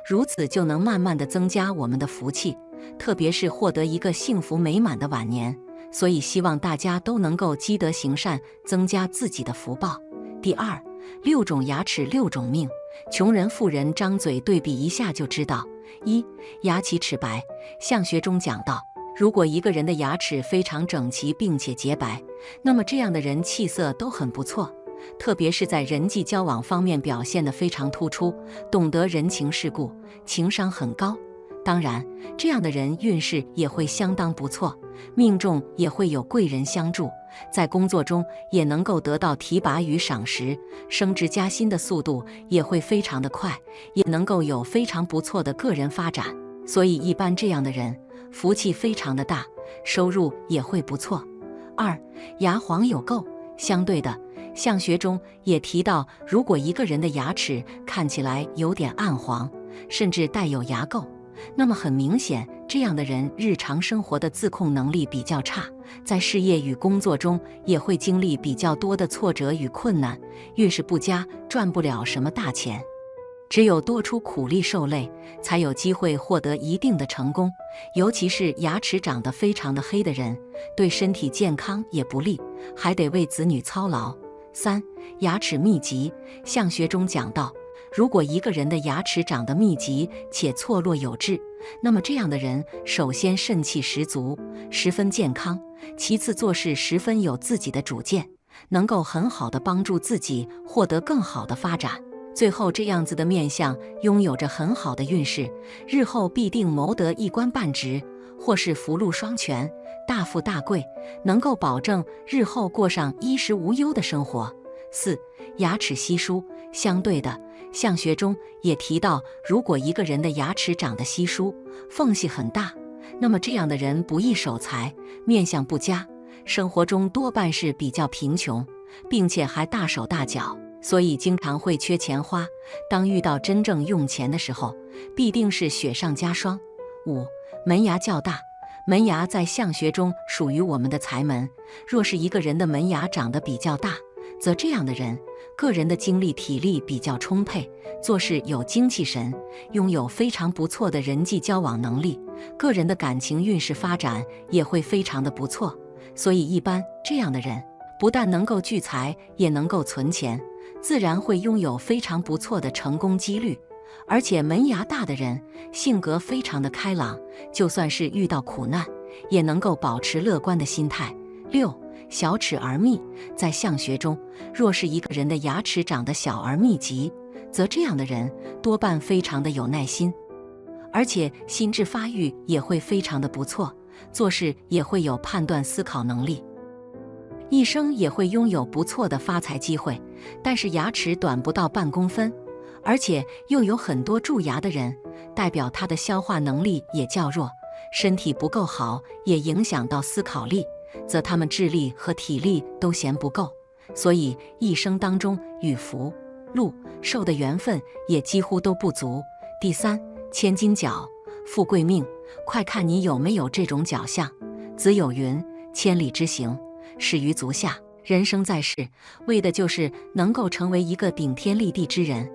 如此就能慢慢地增加我们的福气，特别是获得一个幸福美满的晚年。所以希望大家都能够积德行善，增加自己的福报。第2，6种牙齿6种命，穷人富人张嘴对比一下就知道。牙齐齿白，相学中讲到，如果一个人的牙齿非常整齐并且洁白，那么这样的人气色都很不错，特别是在人际交往方面表现得非常突出，懂得人情世故，情商很高。当然，这样的人运势也会相当不错，命中也会有贵人相助，在工作中也能够得到提拔与赏识，升职加薪的速度也会非常的快，也能够有非常不错的个人发展。所以一般这样的人福气非常的大，收入也会不错。牙黄有垢，相对的，相学中也提到，如果一个人的牙齿看起来有点暗黄，甚至带有牙垢，那么很明显，这样的人日常生活的自控能力比较差，在事业与工作中也会经历比较多的挫折与困难，运势不佳，赚不了什么大钱。只有多出苦力受累，才有机会获得一定的成功。尤其是牙齿长得非常的黑的人，对身体健康也不利，还得为子女操劳。3. 牙齿密集。相学中讲到，如果一个人的牙齿长得密集且错落有致，那么这样的人首先肾气十足，十分健康，其次做事十分有自己的主见，能够很好的帮助自己获得更好的发展。最后这样子的面相拥有着很好的运势，日后必定谋得一官半职，或是福禄双全，大富大贵，能够保证日后过上衣食无忧的生活。4. 牙齿稀疏。相对的，相学中也提到，如果一个人的牙齿长得稀疏，缝隙很大，那么这样的人不易守财，面相不佳，生活中多半是比较贫穷，并且还大手大脚，所以经常会缺钱花。当遇到真正用钱的时候，必定是雪上加霜。5. 门牙较大。门牙在相学中属于我们的财门，若是一个人的门牙长得比较大，则这样的人个人的精力体力比较充沛，做事有精气神，拥有非常不错的人际交往能力，个人的感情运势发展也会非常的不错。所以一般这样的人不但能够聚财，也能够存钱，自然会拥有非常不错的成功几率。而且门牙大的人性格非常的开朗，就算是遇到苦难，也能够保持乐观的心态。6. 小齿而密。在相学中，若是一个人的牙齿长得小而密集，则这样的人多半非常的有耐心，而且心智发育也会非常的不错，做事也会有判断思考能力，一生也会拥有不错的发财机会。但是牙齿短不到半公分，而且又有很多蛀牙的人，代表他的消化能力也较弱，身体不够好，也影响到思考力，则他们智力和体力都嫌不够，所以一生当中与福、禄、寿的缘分也几乎都不足。第3，千金脚，富贵命。快看你有没有这种脚相。子有云：千里之行，始于足下。人生在世，为的就是能够成为一个顶天立地之人，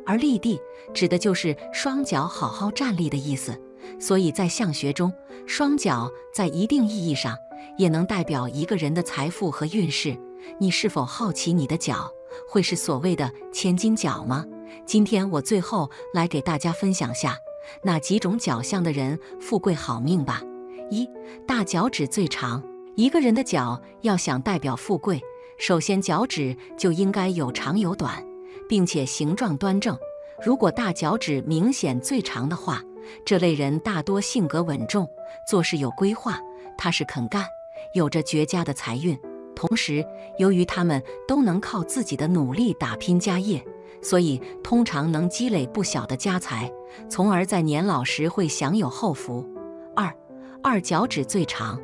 而立地指的就是双脚好好站立的意思。所以在相学中，双脚在一定意义上也能代表一个人的财富和运势。你是否好奇你的脚会是所谓的千金脚吗？今天我最后来给大家分享下哪几种脚相的人富贵好命吧。1. 大脚趾最长。一个人的脚要想代表富贵，首先脚趾就应该有长有短，并且形状端正。如果大脚趾明显最长的话，这类人大多性格稳重，做事有规划，踏实肯干，有着绝佳的财运。同时，由于他们都能靠自己的努力打拼家业，所以通常能积累不小的家财，从而在年老时会享有后福。2. 二脚趾最长。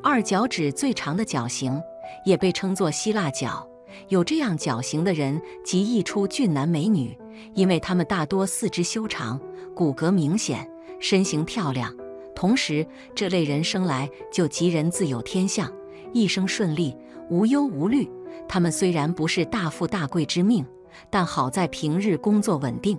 二脚趾最长的脚型也被称作希腊脚，有这样脚型的人极易出俊男美女，因为他们大多四肢修长，骨骼明显，身形漂亮。同时，这类人生来就吉人自有天相，一生顺利，无忧无虑。他们虽然不是大富大贵之命，但好在平日工作稳定，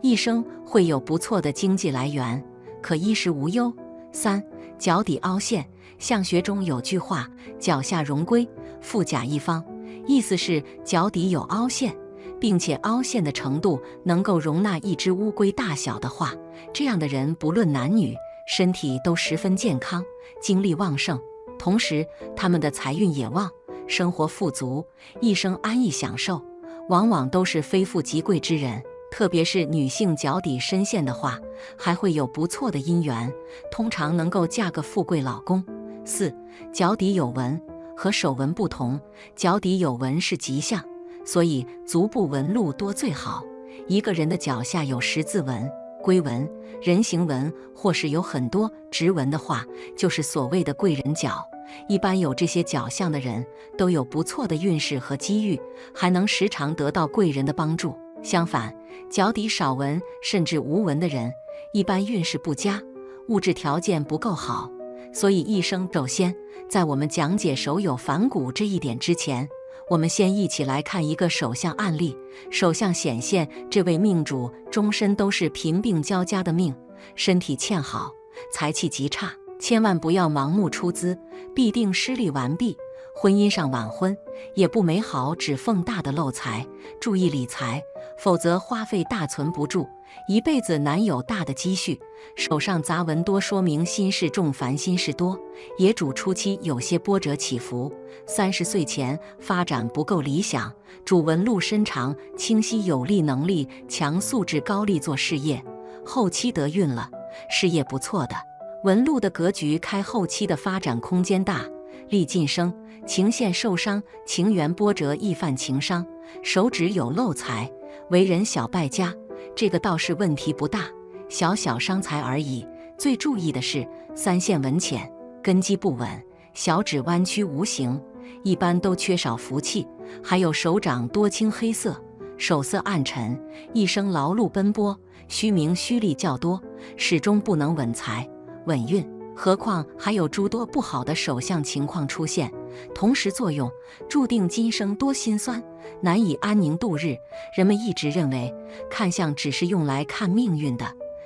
一生会有不错的经济来源，可衣食无忧。3. 脚底凹陷。相学中有句话：脚下容龟，腹甲一方，意思是脚底有凹陷，并且凹陷的程度能够容纳一只乌龟大小的话，这样的人不论男女，身体都十分健康，精力旺盛，同时他们的财运也旺，生活富足，一生安逸享受，往往都是非富即贵之人。特别是女性脚底深陷的话，还会有不错的姻缘，通常能够嫁个富贵老公。4. 脚底有纹。和手纹不同，脚底有纹是吉象，所以足部纹路多最好。一个人的脚下有十字纹、龟纹、人形纹，或是有很多直纹的话，就是所谓的贵人脚。一般有这些角相的人都有不错的运势和机遇，还能时常得到贵人的帮助。相反，脚底少纹甚至无纹的人，一般运势不佳，物质条件不够好。所以一生首先，在我们讲解手有反骨这一点之前，我们先一起来看一个手相案例。手相显现这位命主终身都是贫病交加的命，身体欠好，财气极差，千万不要盲目出资，必定失利完毕。婚姻上晚婚也不美好，指缝大的漏财，注意理财，否则花费大存不住，一辈子难有大的积蓄。手上杂纹多，说明心事重，烦心事多，也主初期有些波折起伏。30岁前发展不够理想，主纹路深长，清晰有力，能力强，素质高，力做事业。后期得运了，事业不错的，纹路的格局开，后期的发展空间大，力晋升。情线受伤，情缘波折，易犯情伤。手指有漏财，为人小败家，这个倒是问题不大，小小伤财而已。最注意的是3线纹浅，根基不稳，小指弯曲无形，一般都缺少福气。还有手掌多青黑色，手色暗沉，一生劳碌奔波，虚名虚利较多，始终不能稳财稳运。何况还有诸多不好的手相情况出现，同时作用，注定今生多辛酸，难以安宁度日。人们一直认为看相只是用来看命运的，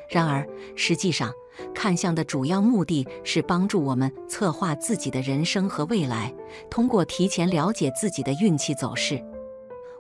然而实际上看相的主要目的是帮助我们策划自己的人生和未来。通过提前了解自己的运气走势，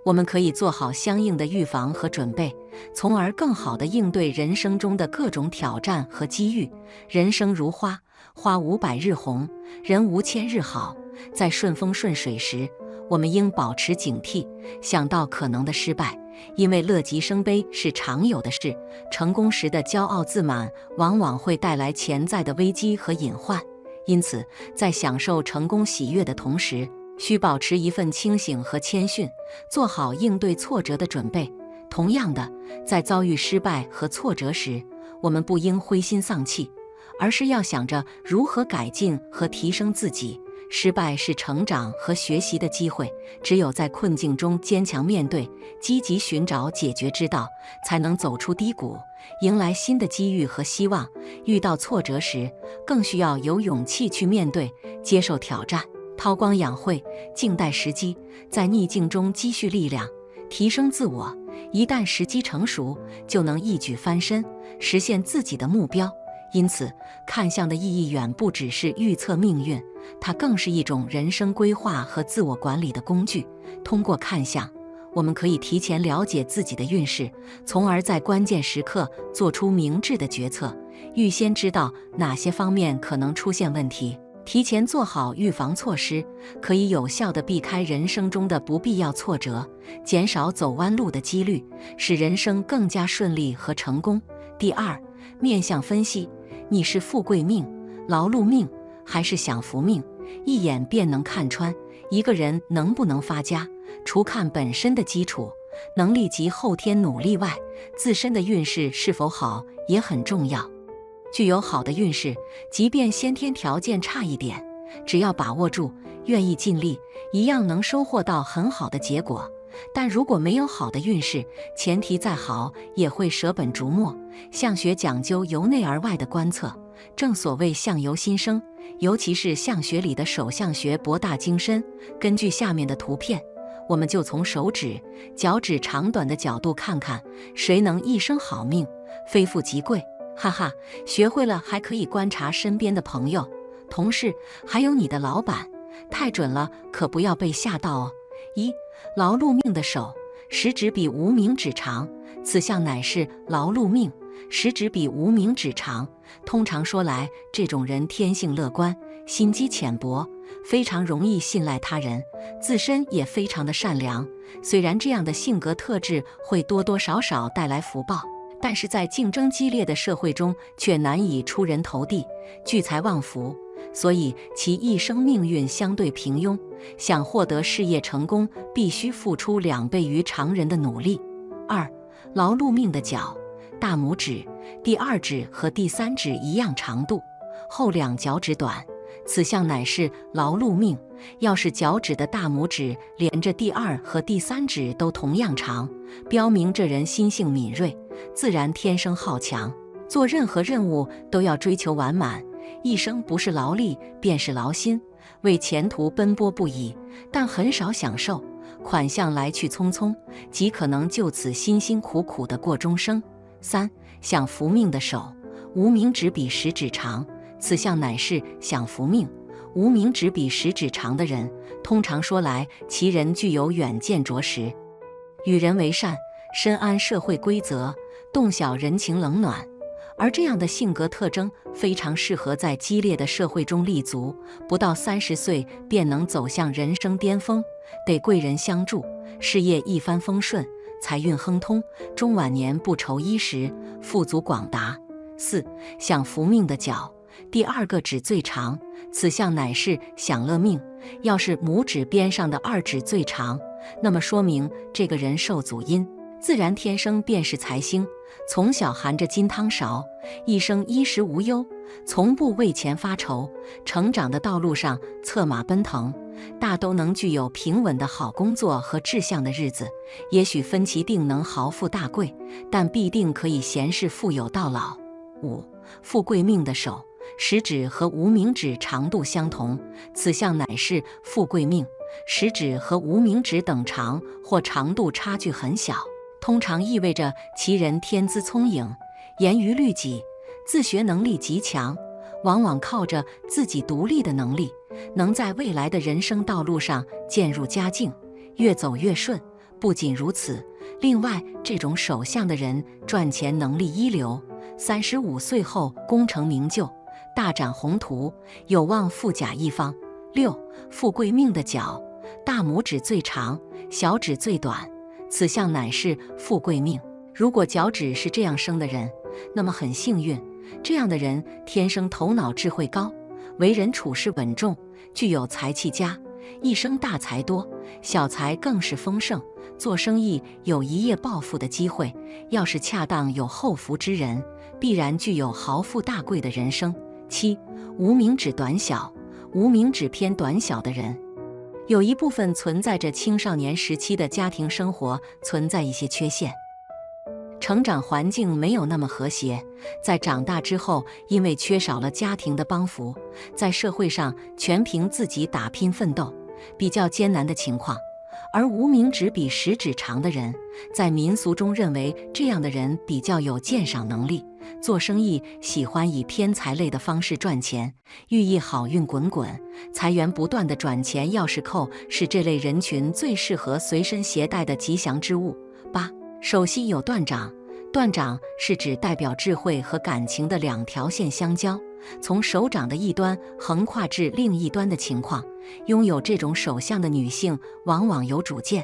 我们可以做好相应的预防和准备，从而更好地应对人生中的各种挑战和机遇。人生如花，花无百日红，人无千日好。在顺风顺水时，我们应保持警惕，想到可能的失败，因为乐极生悲是常有的事。成功时的骄傲自满，往往会带来潜在的危机和隐患。因此，在享受成功喜悦的同时，需保持一份清醒和谦逊，做好应对挫折的准备。同样的，在遭遇失败和挫折时，我们不应灰心丧气，而是要想着如何改进和提升自己。失败是成长和学习的机会，只有在困境中坚强面对，积极寻找解决之道，才能走出低谷，迎来新的机遇和希望。遇到挫折时，更需要有勇气去面对，接受挑战，韬光养晦，静待时机，在逆境中积蓄力量，提升自我。一旦时机成熟，就能一举翻身，实现自己的目标。因此，看相的意义远不只是预测命运，它更是一种人生规划和自我管理的工具。通过看相，我们可以提前了解自己的运势，从而在关键时刻做出明智的决策，预先知道哪些方面可能出现问题，提前做好预防措施，可以有效地避开人生中的不必要挫折，减少走弯路的几率，使人生更加顺利和成功。第二，面相分析，你是富贵命、劳碌命还是享福命？一眼便能看穿一个人能不能发家，除看本身的基础能力及后天努力外，自身的运势是否好也很重要。具有好的运势，即便先天条件差一点，只要把握住，愿意尽力，一样能收获到很好的结果。但如果没有好的运势，前提再好也会舍本逐末。相学讲究由内而外的观测，正所谓相由心生，尤其是相学里的手相学博大精深。根据下面的图片，我们就从手指、脚趾长短的角度看看谁能一生好命，非富即贵。哈哈，学会了还可以观察身边的朋友、同事，还有你的老板，太准了，可不要被吓到哦。1. 劳碌命的手，食指比无名指长，此相乃是劳碌命，食指比无名指长。通常说来，这种人天性乐观，心机浅薄，非常容易信赖他人，自身也非常的善良。虽然这样的性格特质会多多少少带来福报，但是在竞争激烈的社会中却难以出人头地，聚财旺福，所以其一生命运相对平庸。想获得事业成功，必须付出2倍于常人的努力。2. 劳碌命的脚，大拇指、第2指和第3指一样长度，后2脚趾短，此象乃是劳碌命。要是脚趾的大拇指连着第二和第三指都同样长，标明这人心性敏锐，自然天生好强，做任何任务都要追求完满，一生不是劳力便是劳心，为前途奔波不已，但很少享受。款项来去匆匆，极可能就此辛辛苦苦地过终生。3. 享福命的手，无名指比食指长，此象乃是享福命。无名指比食指长的人，通常说来，其人具有远见卓识，与人为善，深谙社会规则，洞晓人情冷暖。而这样的性格特征非常适合在激烈的社会中立足，不到30岁便能走向人生巅峰，得贵人相助，事业一帆风顺，财运亨通，中晚年不愁衣食，富足广达。4. 享福命的脚，第二个指最长，此象乃是享乐命。要是拇指边上的二指最长，那么说明这个人受祖荫，自然天生便是财星，从小含着金汤勺，一生衣食无忧，从不为钱发愁，成长的道路上策马奔腾，大都能具有平稳的好工作和志向的日子。也许分其定能豪富大贵，但必定可以闲适富有到老。5. 富贵命的手，食指和无名指长度相同，此象乃是富贵命。食指和无名指等长或长度差距很小，通常意味着其人天资聪颖，严于律己，自学能力极强，往往靠着自己独立的能力，能在未来的人生道路上渐入佳境，越走越顺。不仅如此，另外这种手相的人赚钱能力一流，35岁后功成名就，大展宏图，有望富甲一方。6. 富贵命的脚，大拇指最长，小指最短，此象乃是富贵命。如果脚趾是这样生的人，那么很幸运，这样的人天生头脑智慧高，为人处事稳重，具有财气佳，一生大财多，小财更是丰盛，做生意有一夜暴富的机会。要是恰当有后福之人，必然具有豪富大贵的人生。7. 无名指短小，无名指偏短小的人，有一部分存在着青少年时期的家庭生活存在一些缺陷，成长环境没有那么和谐，在长大之后，因为缺少了家庭的帮扶，在社会上全凭自己打拼奋斗，比较艰难的情况。而无名指比食指长的人，在民俗中认为这样的人比较有鉴赏能力，做生意喜欢以偏财类的方式赚钱，寓意好运滚滚，财源不断的转钱钥匙扣是这类人群最适合随身携带的吉祥之物。8. 手心有断掌，断掌是指代表智慧和感情的两条线相交，从手掌的一端横跨至另一端的情况。拥有这种手相的女性往往有主见，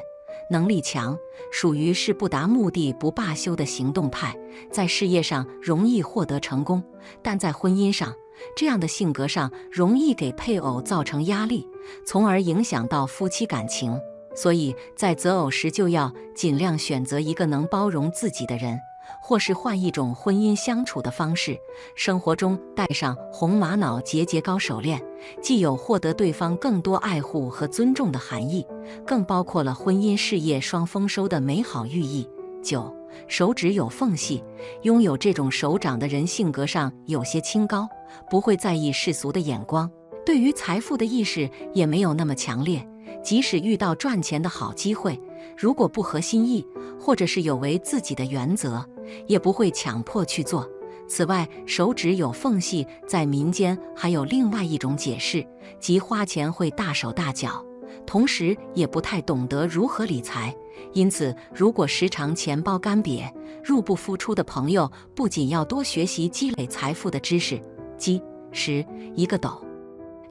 能力强，属于是不达目的不罢休的行动派，在事业上容易获得成功，但在婚姻上，这样的性格上容易给配偶造成压力，从而影响到夫妻感情。所以在择偶时就要尽量选择一个能包容自己的人，或是换一种婚姻相处的方式，生活中带上红玛瑙节节高手链，既有获得对方更多爱护和尊重的含义，更包括了婚姻事业双丰收的美好寓意。9. 手指有缝隙，拥有这种手掌的人性格上有些清高，不会在意世俗的眼光，对于财富的意识也没有那么强烈，即使遇到赚钱的好机会，如果不合心意，或者是有违自己的原则，也不会强迫去做。此外，手指有缝隙在民间还有另外一种解释，即花钱会大手大脚，同时也不太懂得如何理财。因此，如果时常钱包干瘪、入不敷出的朋友，不仅要多学习积累财富的知识。10. 一个斗，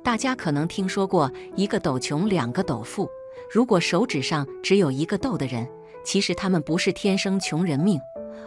大家可能听说过一个斗穷两个斗富，如果手指上只有一个斗的人，其实他们不是天生穷人命，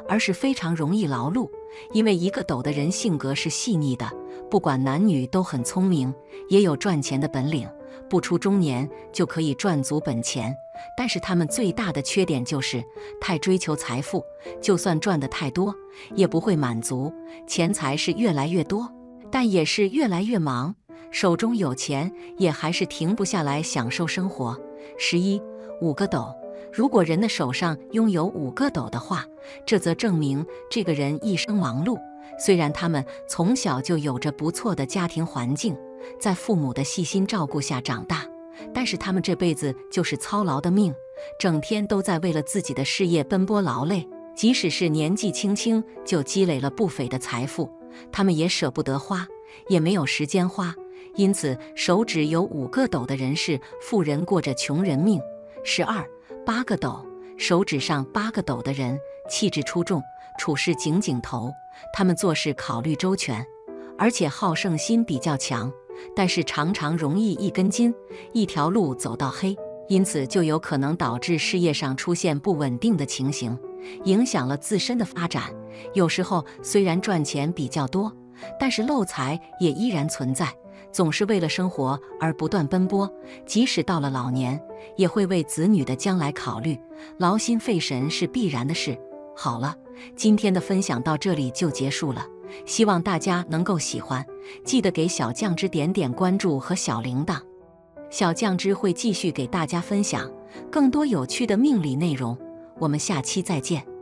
而是非常容易劳碌，因为一个斗的人性格是细腻的，不管男女都很聪明，也有赚钱的本领，不出中年就可以赚足本钱。但是他们最大的缺点就是太追求财富，就算赚得太多，也不会满足，钱财是越来越多，但也是越来越忙，手中有钱也还是停不下来享受生活。11、5个斗。如果人的手上拥有5个斗的话，这则证明这个人一生忙碌。虽然他们从小就有着不错的家庭环境，在父母的细心照顾下长大，但是他们这辈子就是操劳的命，整天都在为了自己的事业奔波劳累。即使是年纪轻轻就积累了不菲的财富，他们也舍不得花，也没有时间花。因此，手指有5个斗的人是富人过着穷人命。12、8个斗。手指上8个斗的人气质出众，处事井井头，他们做事考虑周全，而且好胜心比较强，但是常常容易一根筋，一条路走到黑，因此就有可能导致事业上出现不稳定的情形，影响了自身的发展。有时候虽然赚钱比较多，但是漏财也依然存在，总是为了生活而不断奔波，即使到了老年，也会为子女的将来考虑，劳心费神是必然的事。好了，今天的分享到这里就结束了，希望大家能够喜欢，记得给小酱汁点点关注和小铃铛。小酱汁会继续给大家分享更多有趣的命理内容，我们下期再见。